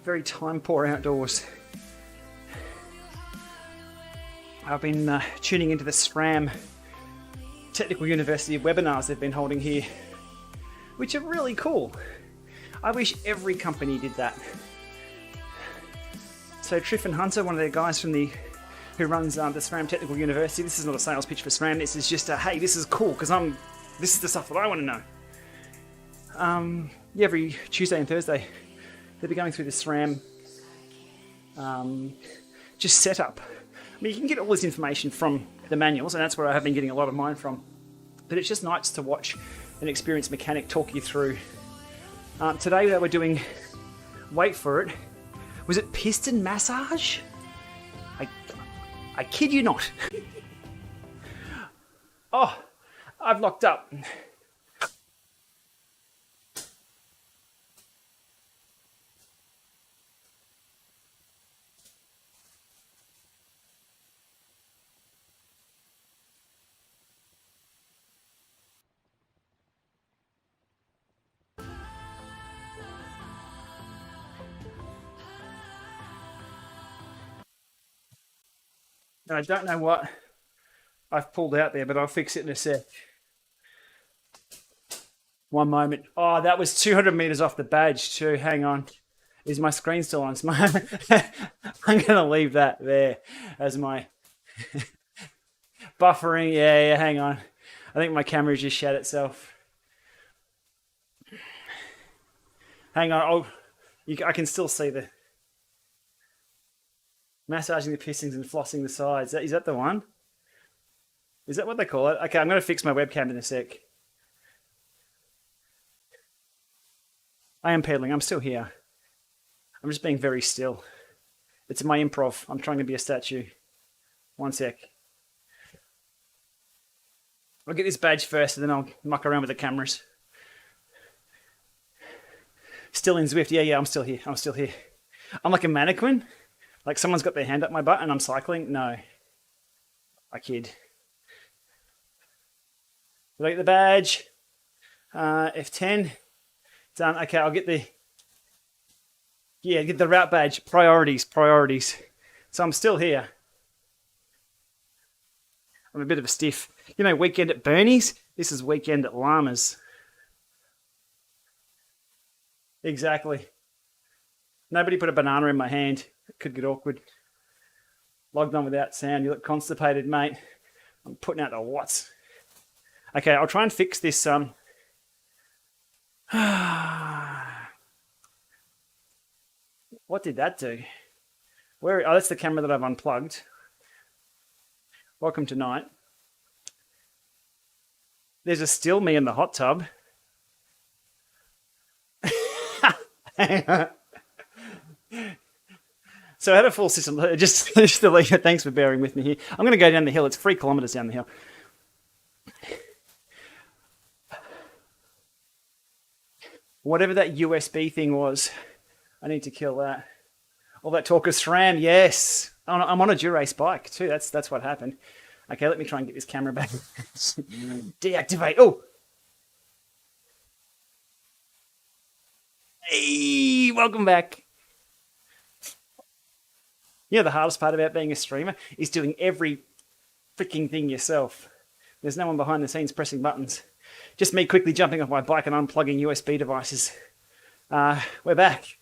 very time poor outdoors. I've been tuning into the SRAM Technical University webinars they've been holding here, which are really cool. I wish every company did that. So Triff and Hunter, one of their guys from the who runs the SRAM Technical University. This is not a sales pitch for SRAM. This is just a, hey, this is cool because this is the stuff that I want to know. Yeah, every Tuesday and Thursday, they'll be going through the SRAM just setup. I mean, you can get all this information from the manuals, and that's where I have been getting a lot of mine from. But it's just nice to watch an experienced mechanic talk you through. Today they were doing, wait for it, was it piston massage? I kid you not. Oh, I've locked up. I don't know what I've pulled out there, but I'll fix it in a sec. One moment. Oh, that was 200 meters off the badge too. Hang on. Is my screen still on? I'm going to leave that there as my buffering. Yeah, hang on. I think my camera just shut itself. Hang on. I can still see the massaging the pistons and flossing the sides. Is that the one? Is that what they call it? Okay, I'm going to fix my webcam in a sec. I am pedaling. I'm still here. I'm just being very still. It's my improv. I'm trying to be a statue. One sec. I'll get this badge first and then I'll muck around with the cameras. Still in Zwift. Yeah, I'm still here. I'm like a mannequin. Like someone's got their hand up my butt and I'm cycling? No. I kid. Did I get the badge? F10. Done. Okay, I'll get the... Yeah, get the route badge. Priorities. So I'm still here. I'm a bit of a stiff. You know, weekend at Bernie's? This is weekend at Lama's. Exactly. Nobody put a banana in my hand. It could get awkward. Logged on without sound. You look constipated, mate. I'm putting out the watts. Okay, I'll try and fix this. What did that do? Oh, that's the camera that I've unplugged. Welcome to night. There's a still me in the hot tub. So I had a full system. Just to leave it. Thanks for bearing with me here. I'm going to go down the hill. It's 3 kilometers down the hill. Whatever that USB thing was, I need to kill that. All that talk of SRAM, yes. I'm on a Durace bike too. That's what happened. Okay, let me try and get this camera back. Deactivate. Oh. Hey, welcome back. You know, the hardest part about being a streamer is doing every freaking thing yourself. There's no one behind the scenes pressing buttons. Just me quickly jumping off my bike and unplugging USB devices. We're back.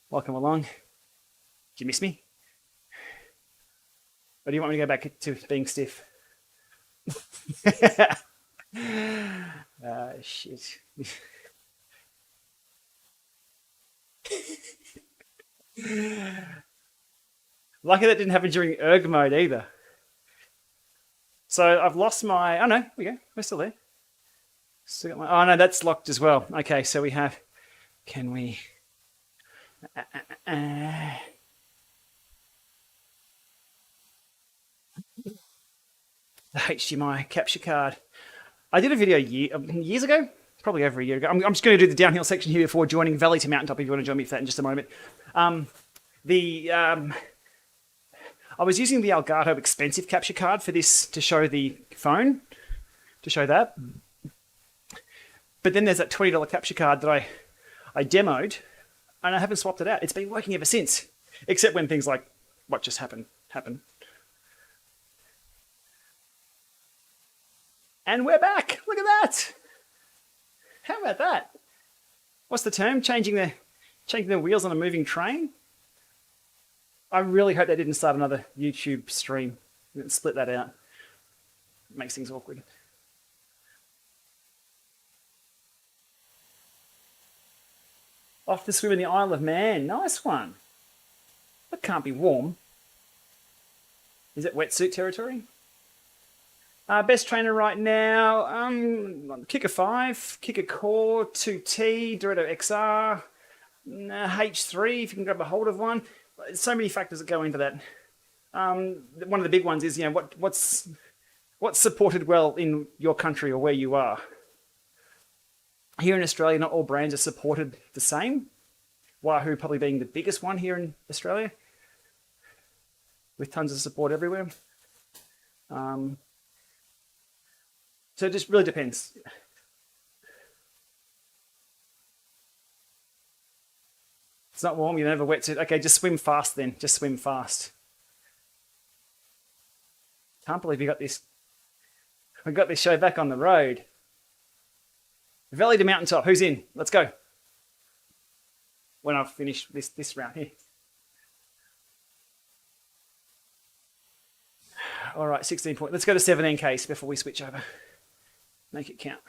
Welcome along. Did you miss me? Or do you want me to go back to being stiff? Shit. Lucky that didn't happen during erg mode either. So I've lost my... Oh no, here we go. We're still there. Still got my... Oh no, that's locked as well. Okay, so we have... Can we... The HDMI capture card. I did a video years ago, probably over a year ago. I'm just going to do the downhill section here before joining Valley to Mountaintop if you want to join me for that in just a moment. I was using the Elgato expensive capture card for this to show the phone, to show that. But then there's that $20 capture card that I demoed, and I haven't swapped it out. It's been working ever since, except when things like what just happened happen. And we're back. Look at that. How about that? What's the term? Changing the wheels on a moving train? I really hope they didn't start another YouTube stream and split that out. It makes things awkward. Off to swim in the Isle of Man. Nice one. That can't be warm. Is it wetsuit territory? Best trainer right now, Kicker 5, Kicker Core, 2T, Dorito XR, H3 if you can grab a hold of one. So many factors that go into that. One of the big ones is, what's supported well in your country or where you are. Here in Australia, not all brands are supported the same. Wahoo probably being the biggest one here in Australia, with tons of support everywhere. So it just really depends. It's not warm, you don't have a wetsuit. Okay, just swim fast then. Just swim fast. Can't believe we got this show back on the road. Valley to Mountaintop, who's in? Let's go. When I've finished this round here. All right, 16 points. Let's go to 17 case before we switch over. Make it count.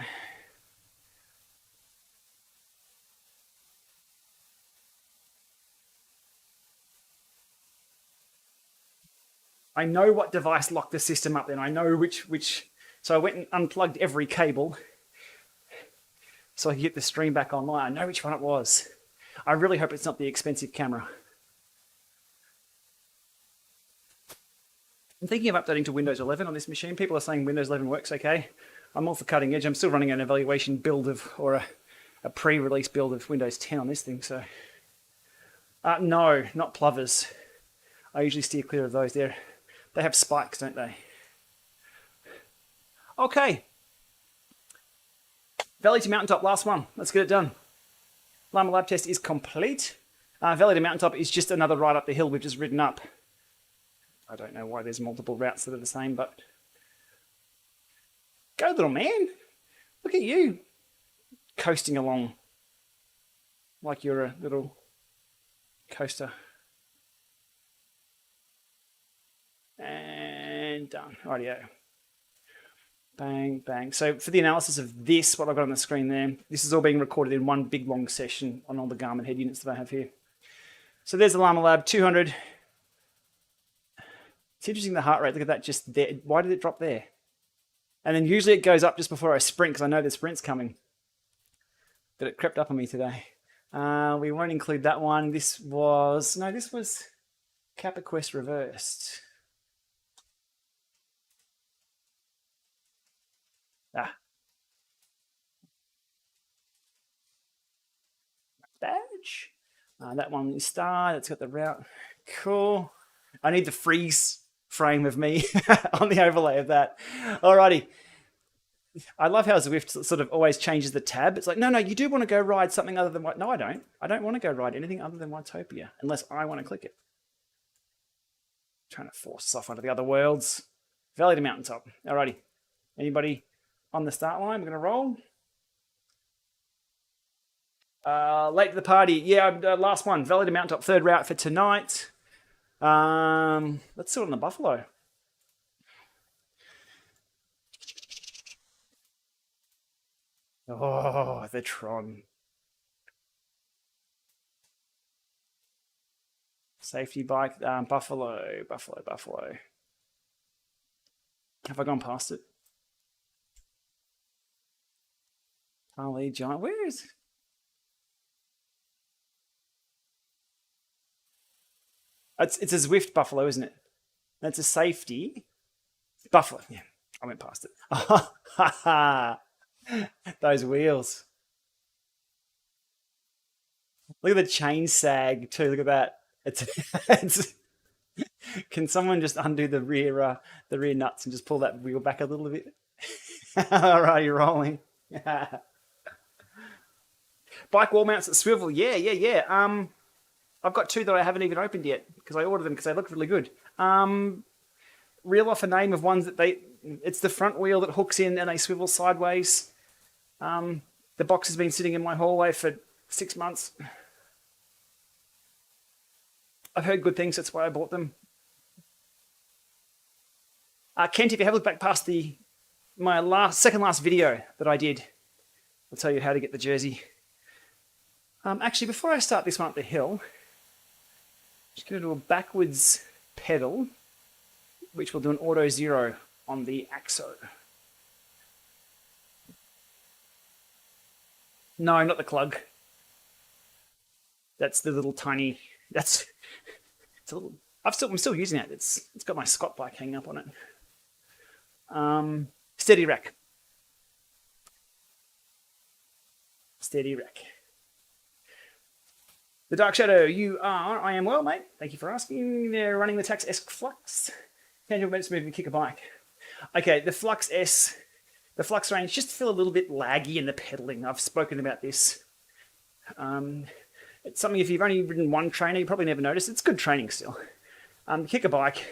I know what device locked the system up then. I know which. So I went and unplugged every cable so I could get the stream back online. I know which one it was. I really hope it's not the expensive camera. I'm thinking of updating to Windows 11 on this machine. People are saying Windows 11 works okay. I'm all for cutting edge. I'm still running an evaluation build or a pre-release build of Windows 10 on this thing. So, no, not plovers. I usually steer clear of those. They have spikes, don't they? Okay. Valley to Mountaintop, last one. Let's get it done. Lama lab test is complete. Valley to Mountaintop is just another ride up the hill we've just ridden up. I don't know why there's multiple routes that are the same, but go, little man. Look at you coasting along like you're a little coaster. And done. Rightio. Bang, bang. So for the analysis of this, what I've got on the screen there, this is all being recorded in one big long session on all the Garmin head units that I have here. So there's the Lama Lab, 200. It's interesting the heart rate. Look at that just there. Why did it drop there? And then usually it goes up just before I sprint because I know the sprint's coming. But it crept up on me today. We won't include that one. This was Kappa Quest reversed. Badge. That one is star. That's got the route. Cool. I need the freeze frame of me on the overlay of that. Alrighty. I love how Zwift sort of always changes the tab. It's like, no, you do want to go ride something other than what? No, I don't. I don't want to go ride anything other than Watopia unless I want to click it. I'm trying to force us off onto the other worlds. Valley to Mountaintop. Alrighty. Anybody on the start line? We're going to roll. Late to the party. Yeah, last one. Valley to Mountaintop, third route for tonight. Let's see it on the Buffalo. Oh, the Tron. Safety bike, Buffalo. Have I gone past it? Harley Giant. Where is it? It's a Zwift Buffalo, isn't it? That's a safety. Buffalo. Yeah, I went past it. Those wheels. Look at the chain sag too. Look at that. It's can someone just undo the rear nuts and just pull that wheel back a little bit? All right, you're rolling. Bike wall mounts that swivel. Yeah. I've got two that I haven't even opened yet because I ordered them because they look really good. Reel off a name of ones that it's the front wheel that hooks in and they swivel sideways. The box has been sitting in my hallway for 6 months. I've heard good things. That's why I bought them. Kent, if you have a look back past my second last video that I did, I'll tell you how to get the jersey. Actually, before I start this one up the hill, I'm just going to do a backwards pedal, which will do an auto zero on the Axo. No, not the Klug. That's the little tiny. It's a little. I'm still using it. It's got my Scott bike hanging up on it. Steady Rack. Steady Rack. The Dark Shadow, you are. I am well, mate. Thank you for asking. They're running the Tax S Flux. Tangible minutes moving kick a bike. Okay, the Flux S, the Flux range just feel a little bit laggy in the pedaling. I've spoken about this. It's something if you've only ridden one trainer, you probably never noticed. It's good training still. Kick a bike,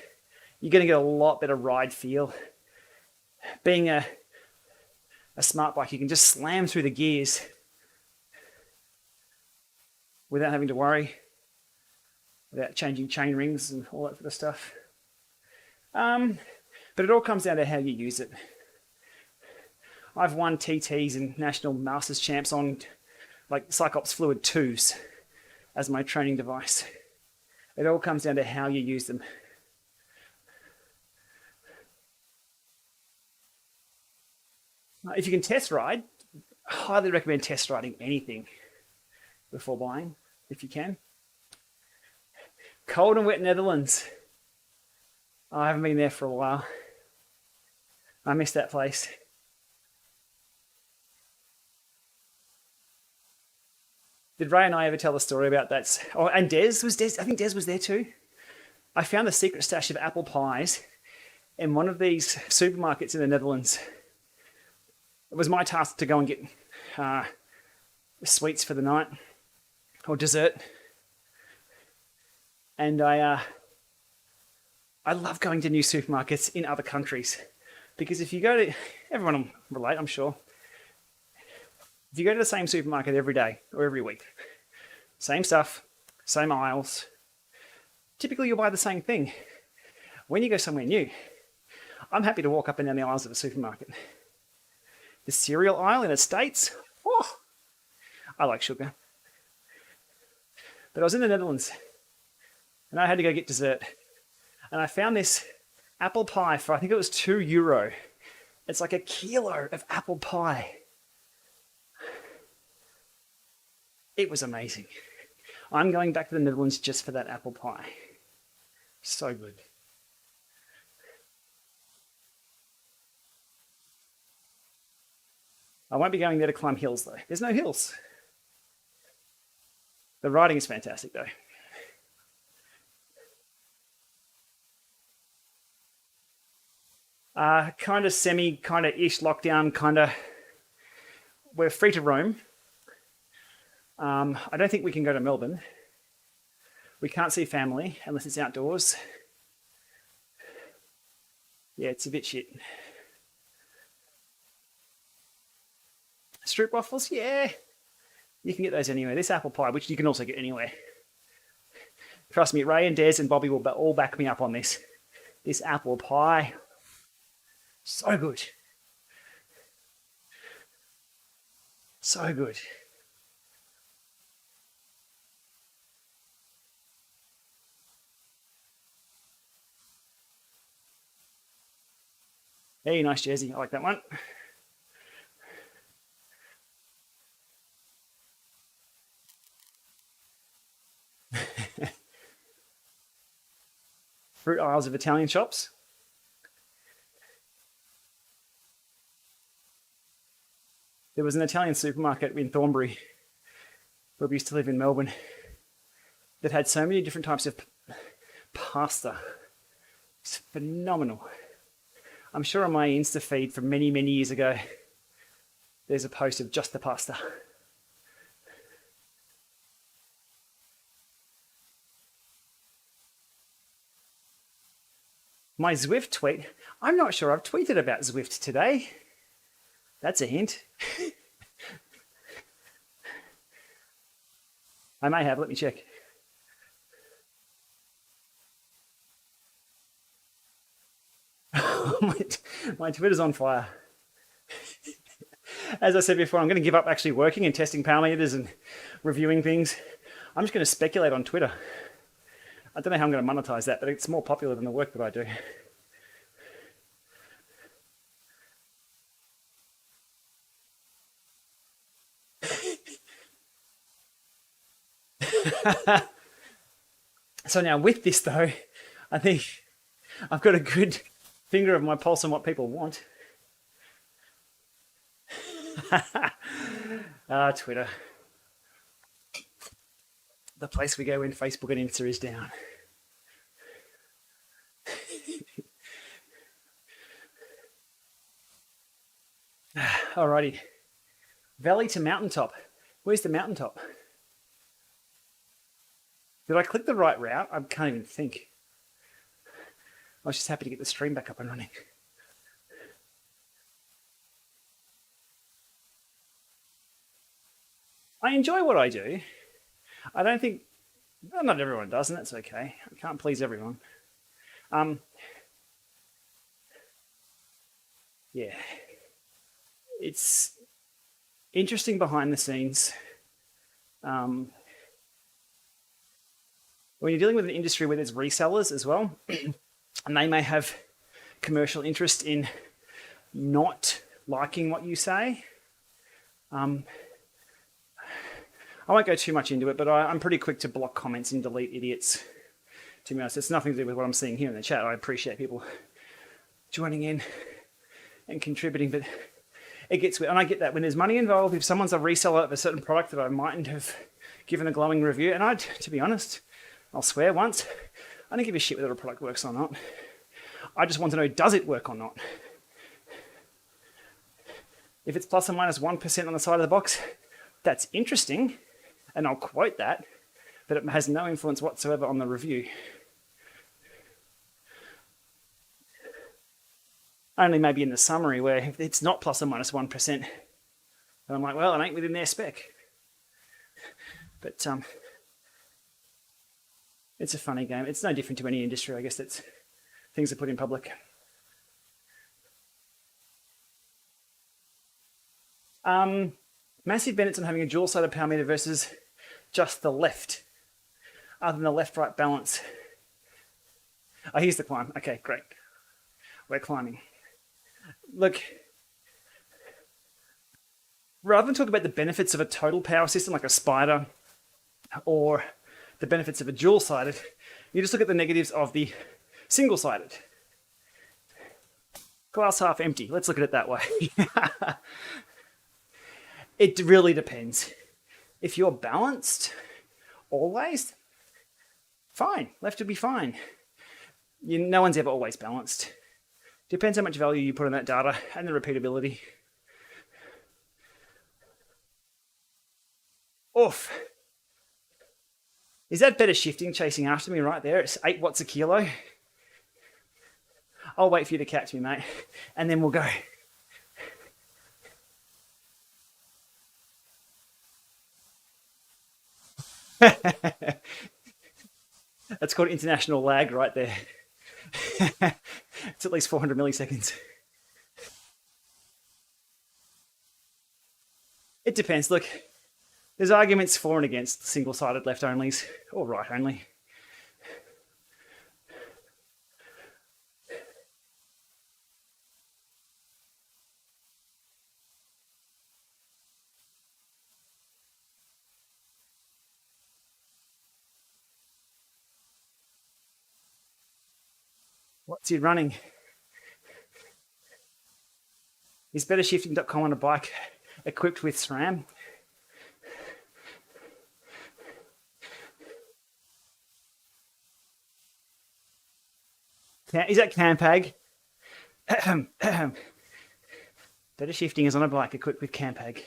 you're going to get a lot better ride feel. Being a smart bike, you can just slam through the gears without having to worry, without changing chain rings and all that sort of stuff. But it all comes down to how you use it. I've won TTs and National Masters Champs on like Cyclops Fluid 2s as my training device. It all comes down to how you use them. If you can test ride, I highly recommend test riding anything before buying, if you can. Cold and wet Netherlands. I haven't been there for a while. I miss that place. Did Ray and I ever tell the story about that? Oh, and Des. I think Des was there too. I found the secret stash of apple pies in one of these supermarkets in the Netherlands. It was my task to go and get sweets for the night, or dessert. And I love going to new supermarkets in other countries, because if you go to, everyone will relate, I'm sure. If you go to the same supermarket every day or every week, same stuff, same aisles, typically you'll buy the same thing. When you go somewhere new, I'm happy to walk up and down the aisles of a supermarket. The cereal aisle in the States, oh, I like sugar. But I was in the Netherlands and I had to go get dessert. And I found this apple pie for, I think it was €2. It's like a kilo of apple pie. It was amazing. I'm going back to the Netherlands just for that apple pie. So good. I won't be going there to climb hills though. There's no hills. The riding is fantastic though. Kind of semi, kind of ish lockdown, kind of. We're free to roam. I don't think we can go to Melbourne. We can't see family unless it's outdoors. Yeah, it's a bit shit. Stroop waffles, yeah. You can get those anywhere. This apple pie, which you can also get anywhere. Trust me, Ray and Des and Bobby will all back me up on this. This apple pie, so good. So good. Hey, nice jersey. I like that one. Fruit aisles of Italian shops. There was an Italian supermarket in Thornbury, where we used to live in Melbourne, that had so many different types of pasta. It's phenomenal. I'm sure on my Insta feed from many, many years ago, there's a post of just the pasta. My Zwift tweet, I'm not sure I've tweeted about Zwift today. That's a hint. I may have, let me check. My Twitter's on fire. As I said before, I'm going to give up actually working and testing power meters and reviewing things. I'm just going to speculate on Twitter. I don't know how I'm going to monetize that, but it's more popular than the work that I do. So now with this though, I think I've got a good finger of my pulse on what people want. Twitter. The place we go when Facebook and Insta is down. Alrighty. Valley to Mountaintop. Where's the Mountaintop? Did I click the right route? I can't even think. I was just happy to get the stream back up and running. I enjoy what I do. I don't think, well, not everyone does, and that's okay. I can't please everyone. Yeah. It's interesting behind the scenes. When you're dealing with an industry where there's resellers as well, and they may have commercial interest in not liking what you say. I won't go too much into it, but I'm pretty quick to block comments and delete idiots. To be honest, it's nothing to do with what I'm seeing here in the chat. I appreciate people joining in and contributing, but it gets weird. And I get that when there's money involved, if someone's a reseller of a certain product that I mightn't have given a glowing review, and to be honest, I'll swear once, I don't give a shit whether a product works or not. I just want to know, does it work or not? If it's plus or minus 1% on the side of the box, that's interesting, and I'll quote that, but it has no influence whatsoever on the review. Only maybe in the summary where if it's not plus or minus 1%, and I'm like, well, it ain't within their spec. But it's a funny game. It's no different to any industry, I guess. That's things are put in public. Massive benefits on having a dual-sided power meter versus just the left, other than the left-right balance. Oh, here's the climb. Okay, great. We're climbing. Look, rather than talk about the benefits of a total power system like a spider or the benefits of a dual-sided, you just look at the negatives of the single-sided. Glass half empty. Let's look at it that way. It really depends. If you're balanced, always, fine. Left would be fine. No one's ever always balanced. Depends how much value you put on that data and the repeatability. Oof. Is that better shifting chasing after me right there? It's 8 watts a kilo. I'll wait for you to catch me, mate, and then we'll go. That's called international lag right there. It's at least 400 milliseconds. It depends. Look, there's arguments for and against single-sided left-onlys or right-only. What's he running? Is bettershifting.com on a bike equipped with SRAM? Is that Campag? Better Shifting is on a bike equipped with Campag.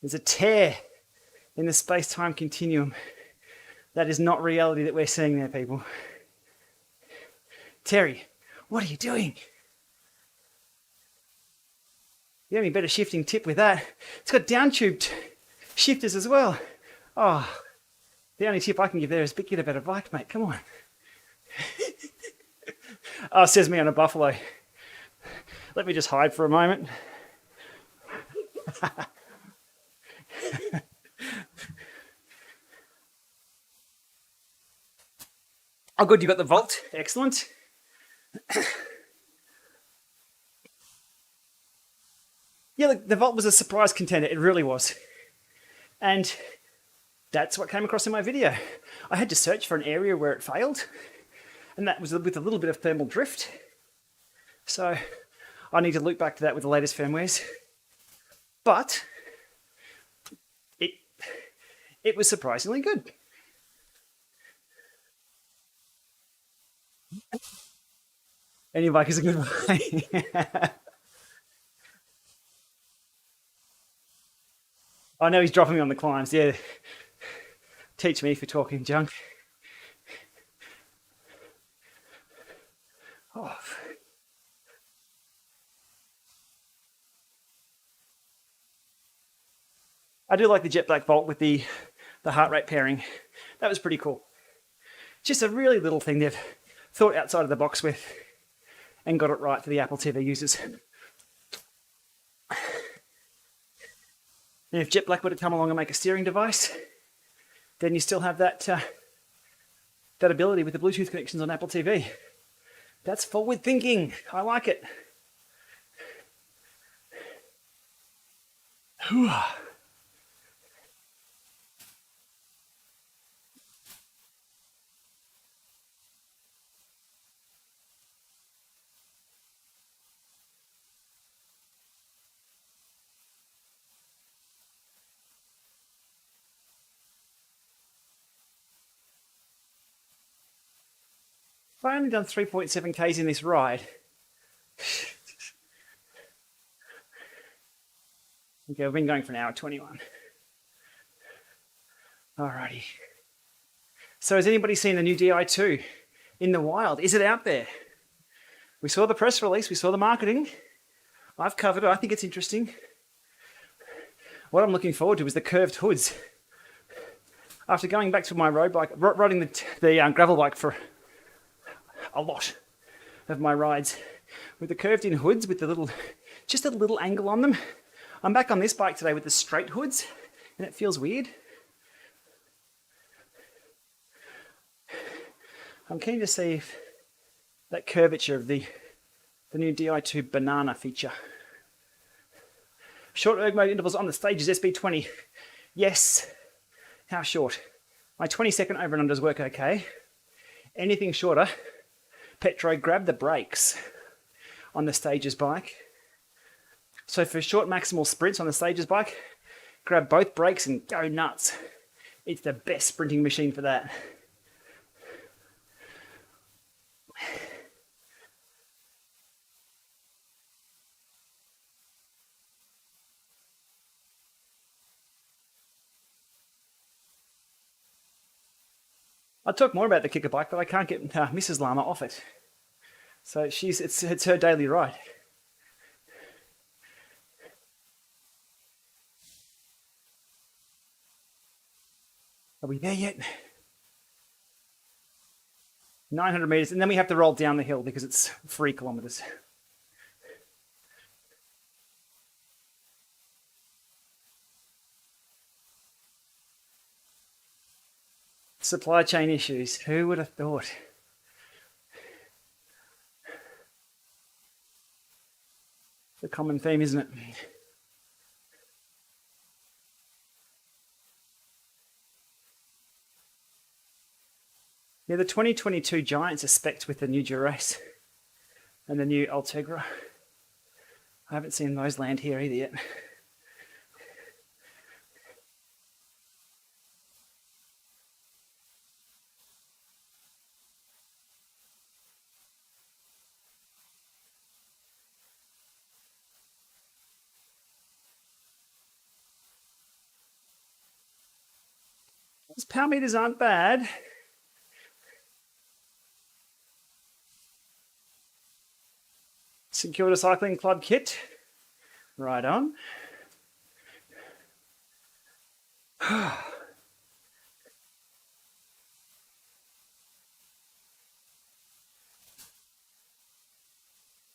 There's a tear in the space-time continuum. That is not reality that we're seeing there, people. Terry, what are you doing? You have any better shifting tip with that? It's got down-tubed shifters as well. Oh, the only tip I can give there is get a better bike, mate. Come on. Oh, says me on a buffalo. Let me just hide for a moment. Oh, good, you got the vault. Excellent. Yeah, look, the vault was a surprise contender. It really was. And that's what came across in my video. I had to search for an area where it failed, and that was with a little bit of thermal drift. So I need to loop back to that with the latest firmwares. But it was surprisingly good. Any bike is a good bike. I know he's dropping me on the climbs. Yeah, teach me for talking junk. Oh. I do like the jet black Volt with the heart rate pairing. That was pretty cool. Just a really little thing they've thought outside of the box with and got it right for the Apple TV users. And if Jet Black were to come along and make a steering device, then you still have that that ability with the Bluetooth connections on Apple TV. That's forward thinking. I like it. Whew. 've only done 3.7 Ks in this ride. Okay, we've been going for an hour 21. Alrighty. So has anybody seen the new Di2 in the wild? Is it out there? We saw the press release, we saw the marketing. I've covered it, I think it's interesting. What I'm looking forward to is the curved hoods. After going back to my road bike, riding the gravel bike for a lot of my rides, with the curved in hoods with the little, just a little angle on them. I'm back on this bike today with the straight hoods, and it feels weird. I'm keen to see if that curvature of the new Di2 banana feature. Short erg mode intervals on the stages SB20. Yes. How short? My 20-second over and unders work okay. Anything shorter, Petro, grab the brakes on the stages bike. So for short maximal sprints on the stages bike, grab both brakes and go nuts. It's the best sprinting machine for that. I'll talk more about the kicker bike, but I can't get Mrs. Lama off it. So it's her daily ride. Are we there yet? 900 meters, and then we have to roll down the hill because it's 3 kilometers. Supply chain issues. Who would have thought? It's a common theme, isn't it? Yeah, the 2022 Giants are specced with the new Durace and the new Ultegra. I haven't seen those land here either yet. Those power meters aren't bad. Secured a cycling club kit. Right on.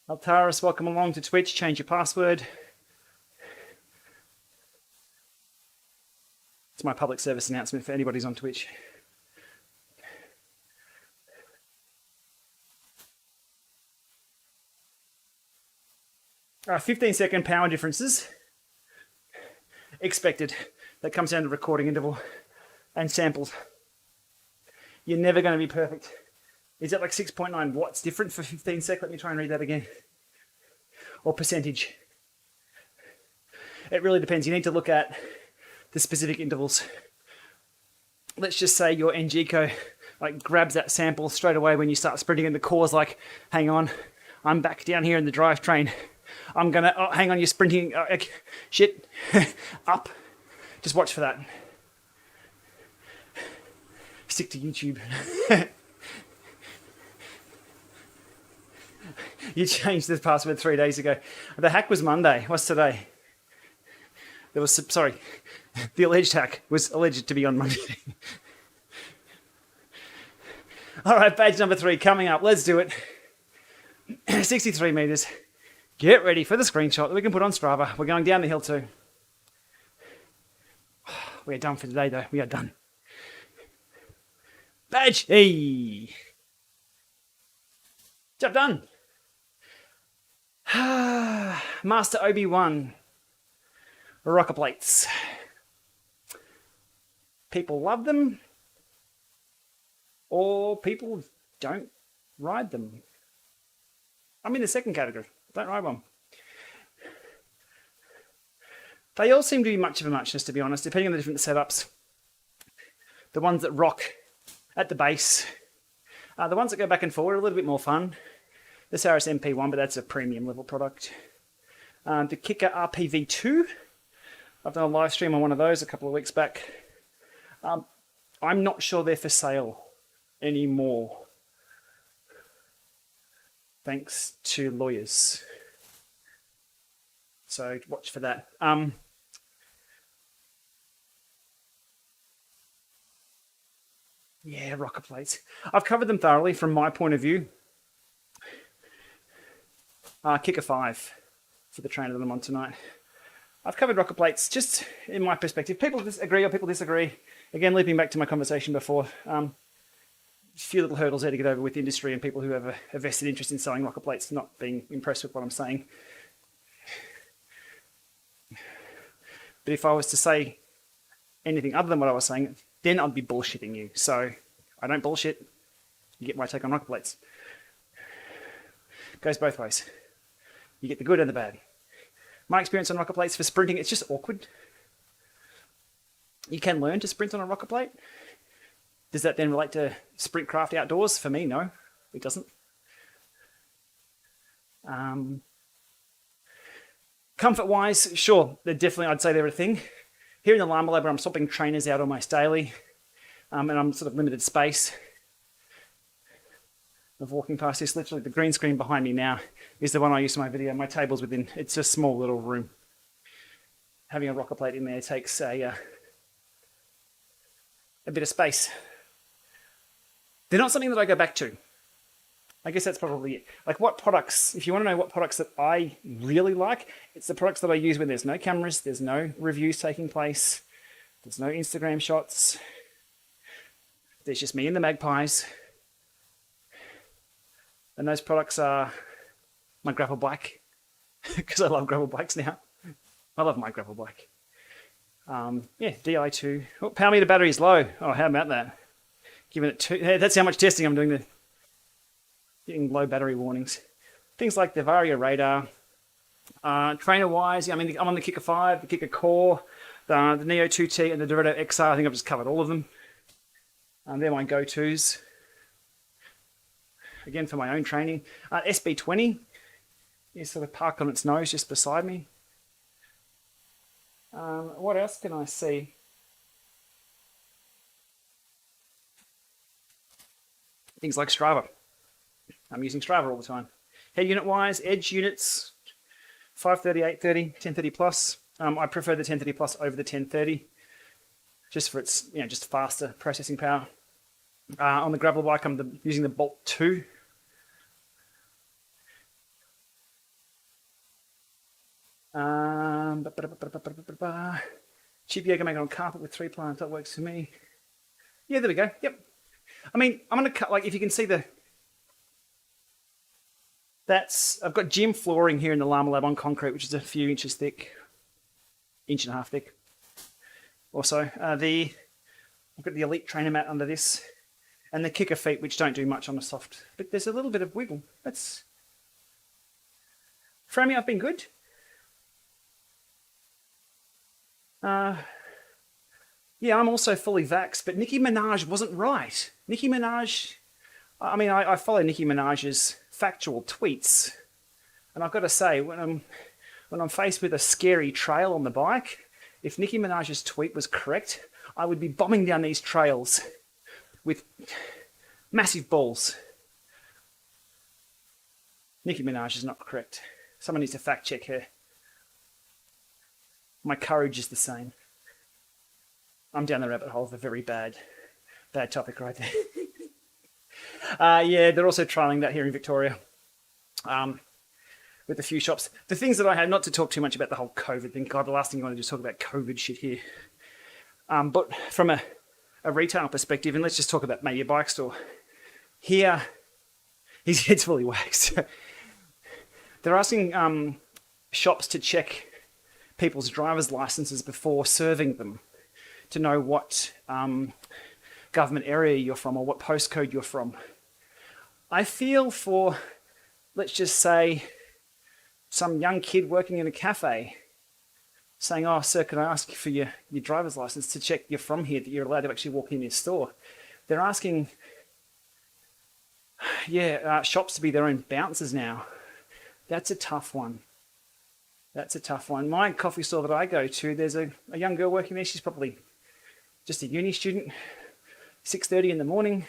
Altaris, welcome along to Twitch. Change your password. It's my public service announcement for anybody who's on Twitch. All right, 15-second power differences. Expected. That comes down to recording interval and samples. You're never going to be perfect. Is that like 6.9 watts different for 15 sec? Let me try and read that again. Or percentage. It really depends. You need to look at the specific intervals. Let's just say your NGCO like grabs that sample straight away when you start sprinting, and the core's like, hang on, I'm back down here in the drivetrain. I'm gonna, oh, hang on, you're sprinting, shit, up. Just watch for that. Stick to YouTube. You changed the password 3 days ago. The hack was Monday. What's today? There was, sorry, the alleged hack was alleged to be on Monday. All right, badge number 3 coming up. Let's do it. 63 meters. Get ready for the screenshot that we can put on Strava. We're going down the hill too. We are done for today though. We are done. Badge. Hey. Job done. Master Obi-Wan. Rocker plates. People love them, or people don't ride them. I'm in the second category. Don't ride one. They all seem to be much of a muchness, to be honest, depending on the different setups. The ones that rock at the base. The ones that go back and forward are a little bit more fun. The Saris MP1, but that's a premium level product. The Kicker RPV2. I've done a live stream on one of those a couple of weeks back. I'm not sure they're for sale anymore. Thanks to lawyers. So watch for that. Yeah, rocker plates. I've covered them thoroughly from my point of view. Kicker 5 for the trainer that I'm on tonight. I've covered rocker plates just in my perspective. People agree or people disagree. Again, leaping back to my conversation before, a few little hurdles there to get over with industry and people who have a vested interest in selling rocker plates not being impressed with what I'm saying. But if I was to say anything other than what I was saying, then I'd be bullshitting you. So I don't bullshit. You get my take on rocker plates. Goes both ways. You get the good and the bad. My experience on rocker plates for sprinting, it's just awkward. You can learn to sprint on a rocker plate. Does that then relate to sprint craft outdoors? For me, no, it doesn't. Comfort-wise, sure, they're definitely, I'd say they're a thing. Here in the Lama Lab, I'm swapping trainers out almost daily, and I'm sort of limited space of walking past this. Literally, the green screen behind me now is the one I use for my video. My table's within, it's a small little room. Having a rocker plate in there takes a bit of space. They're not something that I go back to. I guess that's probably it. Like what products, if you want to know what products that I really like, it's the products that I use when there's no cameras, there's no reviews taking place, there's no Instagram shots, there's just me and the magpies. And those products are my gravel bike, because I love gravel bikes now. I love my gravel bike. Yeah, Di2. Oh, power meter battery is low. Oh, how about that? Giving it 2. Hey, that's how much testing I'm doing. Getting low battery warnings. Things like the Varia radar. Trainer-wise, yeah, I mean, I'm on the Kicker 5, the Kicker Core, the Neo 2T, and the Dorado XR. I think I've just covered all of them. They're my go-tos. Again, for my own training. SB20 is sort of parked on its nose just beside me. What else can I see? Things like Strava. I'm using Strava all the time. Head unit wise, Edge units, 530, 830, 1030 plus. I prefer the 1030 plus over the 1030, just for its just faster processing power. On the gravel bike, I'm using the Bolt 2. Cheap yoga maker on carpet with 3 plants. That works for me. Yeah, there we go. Yep. I mean, I'm going to cut, like, if you can see I've got gym flooring here in the Lama Lab on concrete, which is a few inches thick, 1.5 inch thick or so. I've got the Elite trainer mat under this, and the kicker feet, which don't do much on the soft, but there's a little bit of wiggle. Frammy, I've been good. Yeah, I'm also fully vaxxed, but Nicki Minaj wasn't right. Nicki Minaj, I mean, I follow Nicki Minaj's factual tweets, and I've got to say, when I'm faced with a scary trail on the bike, if Nicki Minaj's tweet was correct, I would be bombing down these trails with massive balls. Nicki Minaj is not correct. Someone needs to fact check her. My courage is the same. I'm down the rabbit hole of a very bad topic right there. Yeah, they're also trialling that here in Victoria with a few shops. The things that I had, not to talk too much about the whole COVID thing, God, the last thing I want to do is talk about COVID shit here. But from a retail perspective, and let's just talk about maybe a bike store. Here, his head's fully waxed. They're asking shops to check people's driver's licenses before serving them to know what government area you're from or what postcode you're from. I feel for, let's just say, some young kid working in a cafe saying, oh, sir, can I ask for your driver's license to check you're from here, that you're allowed to actually walk in this store. They're asking, shops to be their own bouncers now. That's a tough one. My coffee store that I go to, there's a young girl working there. She's probably just a uni student, 6:30 in the morning,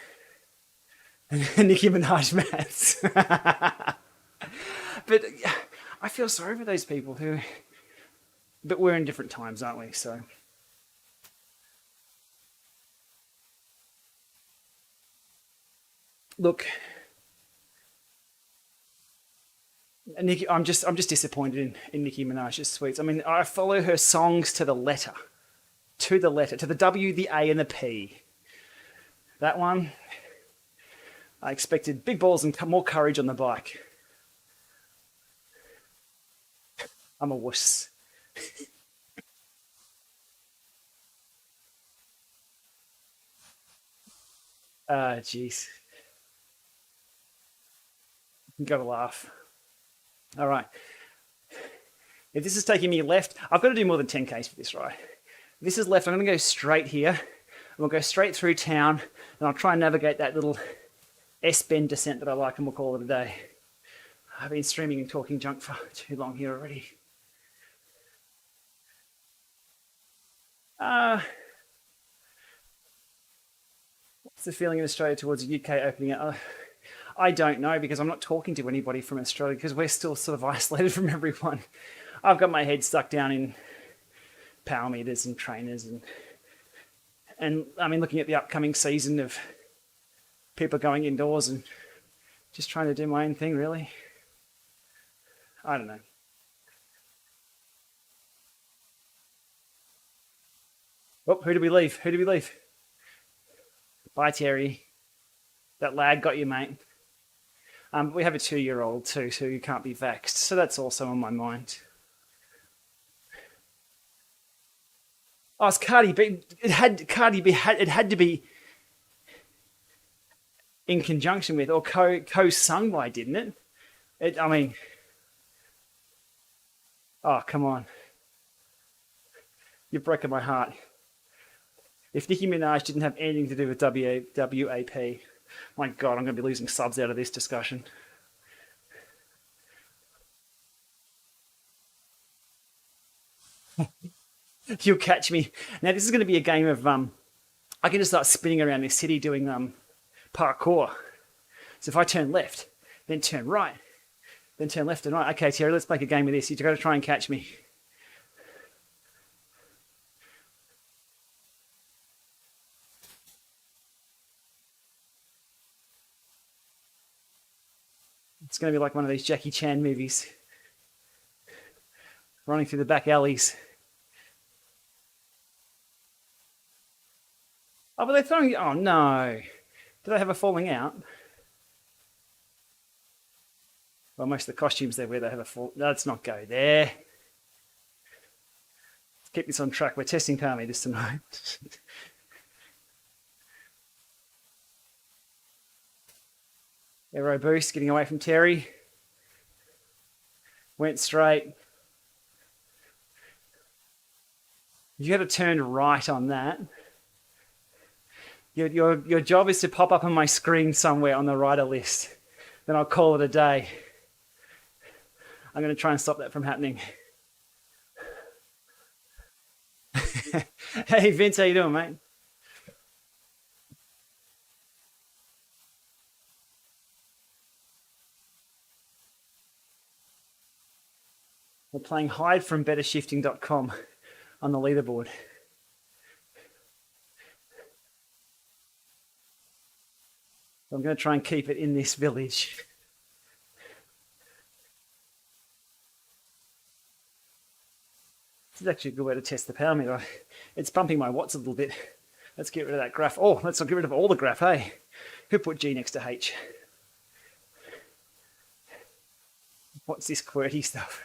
and Nicki Minaj mats. But I feel sorry for those people but we're in different times, aren't we? So, look, Nicki, I'm just disappointed in Nicki Minaj's tweets. I mean, I follow her songs to the letter, to the W, the A, and the P. That one, I expected big balls and more courage on the bike. I'm a wuss. Jeez. Gotta laugh. All right. If this is taking me left, I've got to do more than 10Ks for this, right? If this is left, I'm going to go straight here, and we'll go straight through town, and I'll try and navigate that little S-bend descent that I like, and we'll call it a day. I've been streaming and talking junk for too long here already. What's the feeling in Australia towards the UK opening up? I don't know, because I'm not talking to anybody from Australia, because we're still sort of isolated from everyone. I've got my head stuck down in power meters and trainers, and I mean, looking at the upcoming season of people going indoors and just trying to do my own thing, really. I don't know. Oh, who did we leave? Bye, Terry. That lag got you, mate. We have a 2-year-old too, so you can't be vaxxed. So that's also on my mind. Oh, it's Cardi B. It had to be in conjunction with or co-sung by, didn't it? I mean, oh, come on. You're breaking my heart. If Nicki Minaj didn't have anything to do with WAP, my God, I'm going to be losing subs out of this discussion. You'll catch me. Now, this is going to be a game of, I can just start spinning around this city doing parkour. So if I turn left, then turn right, then turn left and right. Okay, Terry, let's make a game of this. You've got to try and catch me. It's going to be like one of these Jackie Chan movies running through the back alleys. Oh, but they're throwing... Oh, no. Do they have a falling out? Well, most of the costumes they wear, they have a fall... Let's not go there. Let's keep this on track. We're testing power meters tonight. Aero boost, getting away from Terry. Went straight. You got to turn right on that. Your job is to pop up on my screen somewhere on the rider list. Then I'll call it a day. I'm going to try and stop that from happening. Hey Vince, how you doing, mate? We're playing hide from bettershifting.com on the leaderboard. I'm going to try and keep it in this village. This is actually a good way to test the power meter. It's pumping my watts a little bit. Let's get rid of that graph. Oh, let's not get rid of all the graph, hey? Who put G next to H? What's this QWERTY stuff?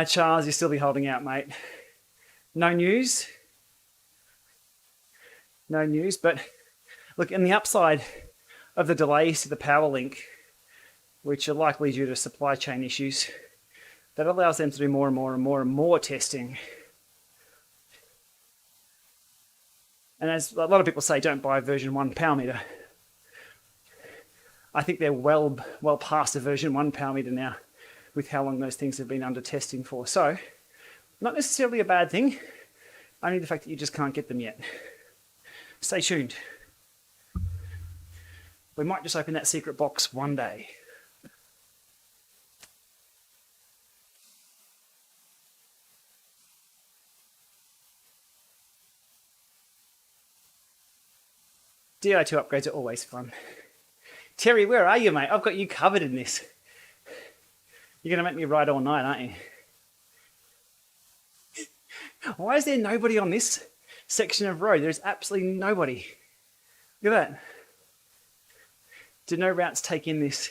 Charles, you'll still be holding out, mate. No news. No news, but look, in the upside of the delays to the power link, which are likely due to supply chain issues, that allows them to do more and more and more and more testing. And as a lot of people say, don't buy a version 1 power meter. I think they're well past the version 1 power meter now, with how long those things have been under testing for. So, not necessarily a bad thing, only the fact that you just can't get them yet. Stay tuned. We might just open that secret box one day. Di2 upgrades are always fun. Terry, where are you, mate? I've got you covered in this. You're going to make me ride all night, aren't you? Why is there nobody on this section of road? There's absolutely nobody. Look at that. Do no routes take in this?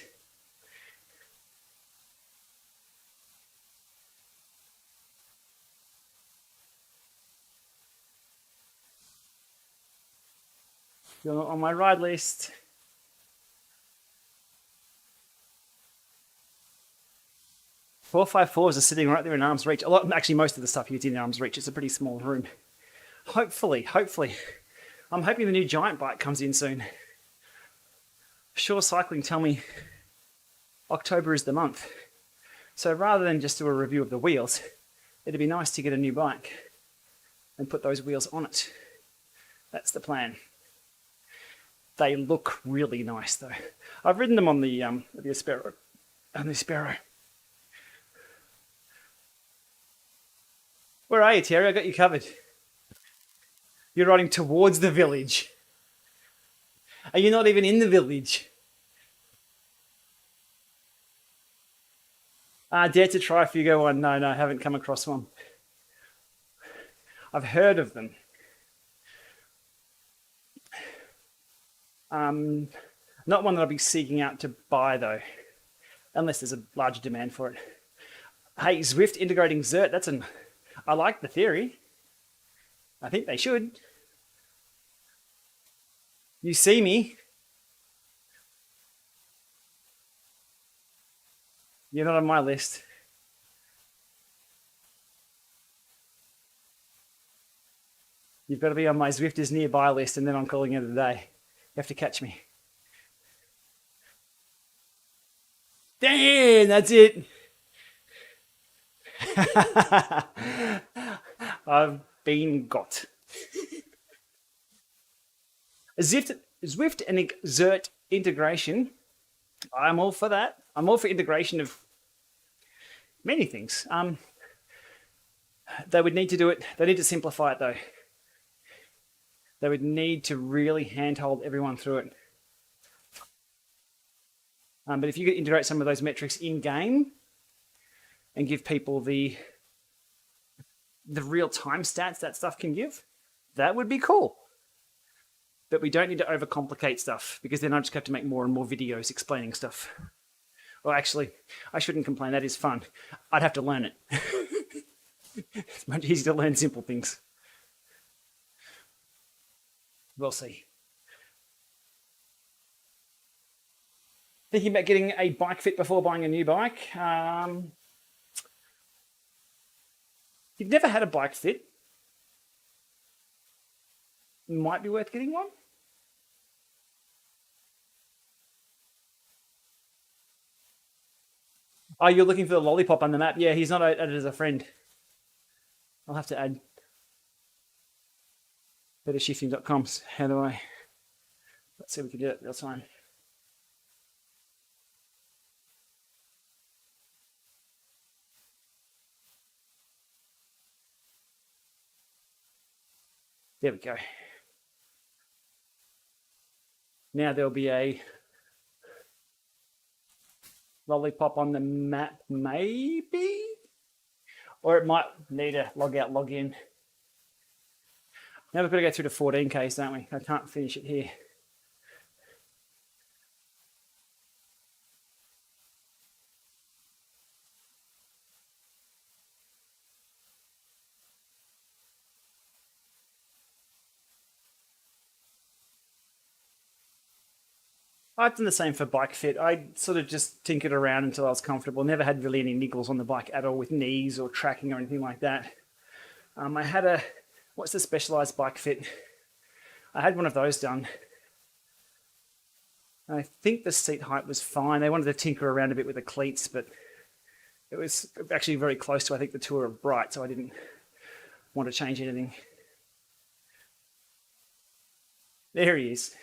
You're on my ride list. Four 5.4s are sitting right there in arm's reach. Actually, most of the stuff here is in arm's reach. It's a pretty small room. Hopefully. I'm hoping the new giant bike comes in soon. Sure Cycling tell me October is the month. So rather than just do a review of the wheels, it'd be nice to get a new bike and put those wheels on it. That's the plan. They look really nice though. I've ridden them on the Aspero. On the Aspero. Where are you, Terry? I got you covered. You're riding towards the village. Are you not even in the village? Dare to try Fugo one? No, I haven't come across one. I've heard of them. Not one that I'll be seeking out to buy though, unless there's a large demand for it. Hey, Zwift integrating Zert. I like the theory. I think they should. You see me. You're not on my list. You've got to be on my Zwift is nearby list, and then I'm calling it a day. You have to catch me. Damn, that's it. I've been got. Zwift and Xert integration. I'm all for that. I'm all for integration of many things. They would need to do it. They need to simplify it though. They would need to really handhold everyone through it. But if you could integrate some of those metrics in game, and give people the real time stats that stuff can give, that would be cool. But we don't need to overcomplicate stuff, because then I just have to make more and more videos explaining stuff. Well, actually, I shouldn't complain. That is fun. I'd have to learn it. It's much easier to learn simple things. We'll see. Thinking about getting a bike fit before buying a new bike. You've never had a bike fit. Might be worth getting one. Oh, you're looking for the lollipop on the map? Yeah, he's not added as a friend. I'll have to add bettershifting.com. How do I? Let's see if we can do it real time. There we go. Now there'll be a lollipop on the map, maybe? Or it might need a log out, log in. Now we've got to go through to 14Ks, don't we? I can't finish it here. I've done the same for bike fit. I sort of just tinkered around until I was comfortable. Never had really any niggles on the bike at all with knees or tracking or anything like that. I had a, what's the Specialized bike fit? I had one of those done. I think the seat height was fine. They wanted to tinker around a bit with the cleats, but it was actually very close to, I think, the Tour of Bright, so I didn't want to change anything. There he is.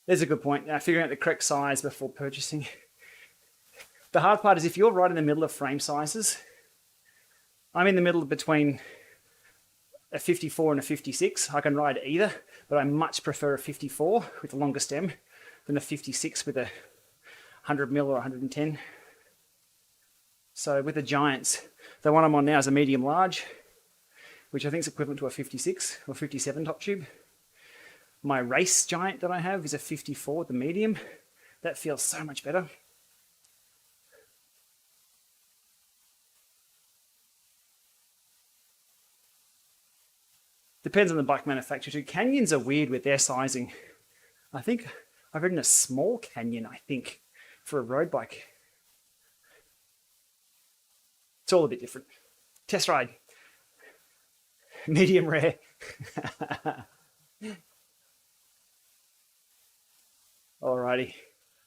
There's a good point. Figuring out the correct size before purchasing. The hard part is if you're right in the middle of frame sizes, I'm in the middle between a 54 and a 56. I can ride either, but I much prefer a 54 with a longer stem than a 56 with a 100 mil or 110. So with the Giants, the one I'm on now is a medium large, which I think is equivalent to a 56 or 57 top tube. My race Giant that I have is a 54, the medium. That feels so much better. Depends on the bike manufacturer too. Canyons are weird with their sizing. I think I've ridden a small Canyon, I think, for a road bike. It's all a bit different. Test ride. Medium rare. Alrighty,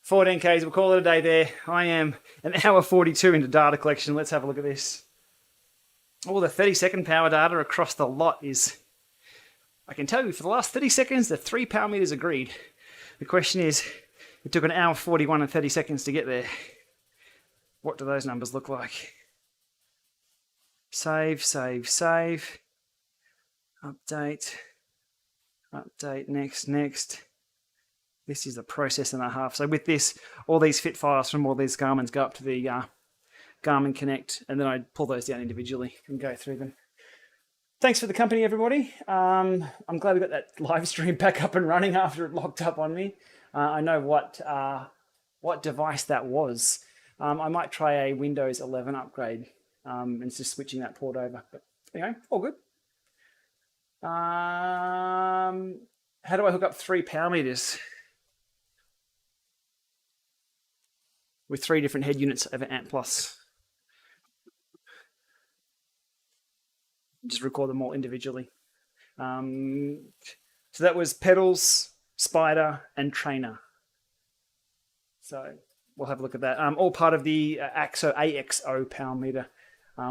14Ks, we'll call it a day there. I am an hour 42 into data collection. Let's have a look at this. Oh, the 30-second power data across the lot is... I can tell you, for the last 30 seconds, the 3 power meters agreed. The question is, it took an hour 41 and 30 seconds to get there. What do those numbers look like? Save, save, save. Update. Update, next, next. This is a process and a half. So with this, all these fit files from all these Garmins go up to the Garmin Connect, and then I pull those down individually and go through them. Thanks for the company, everybody. I'm glad we got that live stream back up and running after it locked up on me. I know what device that was. I might try a Windows 11 upgrade and just switching that port over. But anyway, all good. How do I hook up 3 power meters? With 3 different head units of an Ant Plus. Just record them all individually. So that was pedals, spider, and trainer. So we'll have a look at that. All part of the AXO power meter,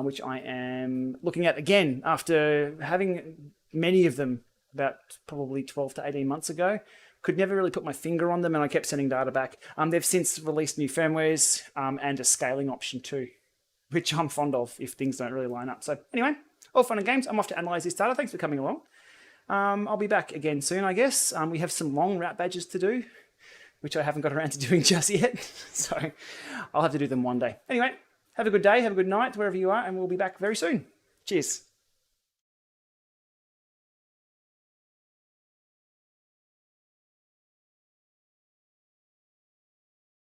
which I am looking at again after having many of them about probably 12 to 18 months ago. Could never really put my finger on them, and I kept sending data back. They've since released new firmwares and a scaling option too, which I'm fond of if things don't really line up. So anyway, all fun and games. I'm off to analyze this data. Thanks for coming along. I'll be back again soon, I guess. We have some long route badges to do, which I haven't got around to doing just yet. So I'll have to do them one day. Anyway, have a good day, have a good night, wherever you are, and we'll be back very soon. Cheers.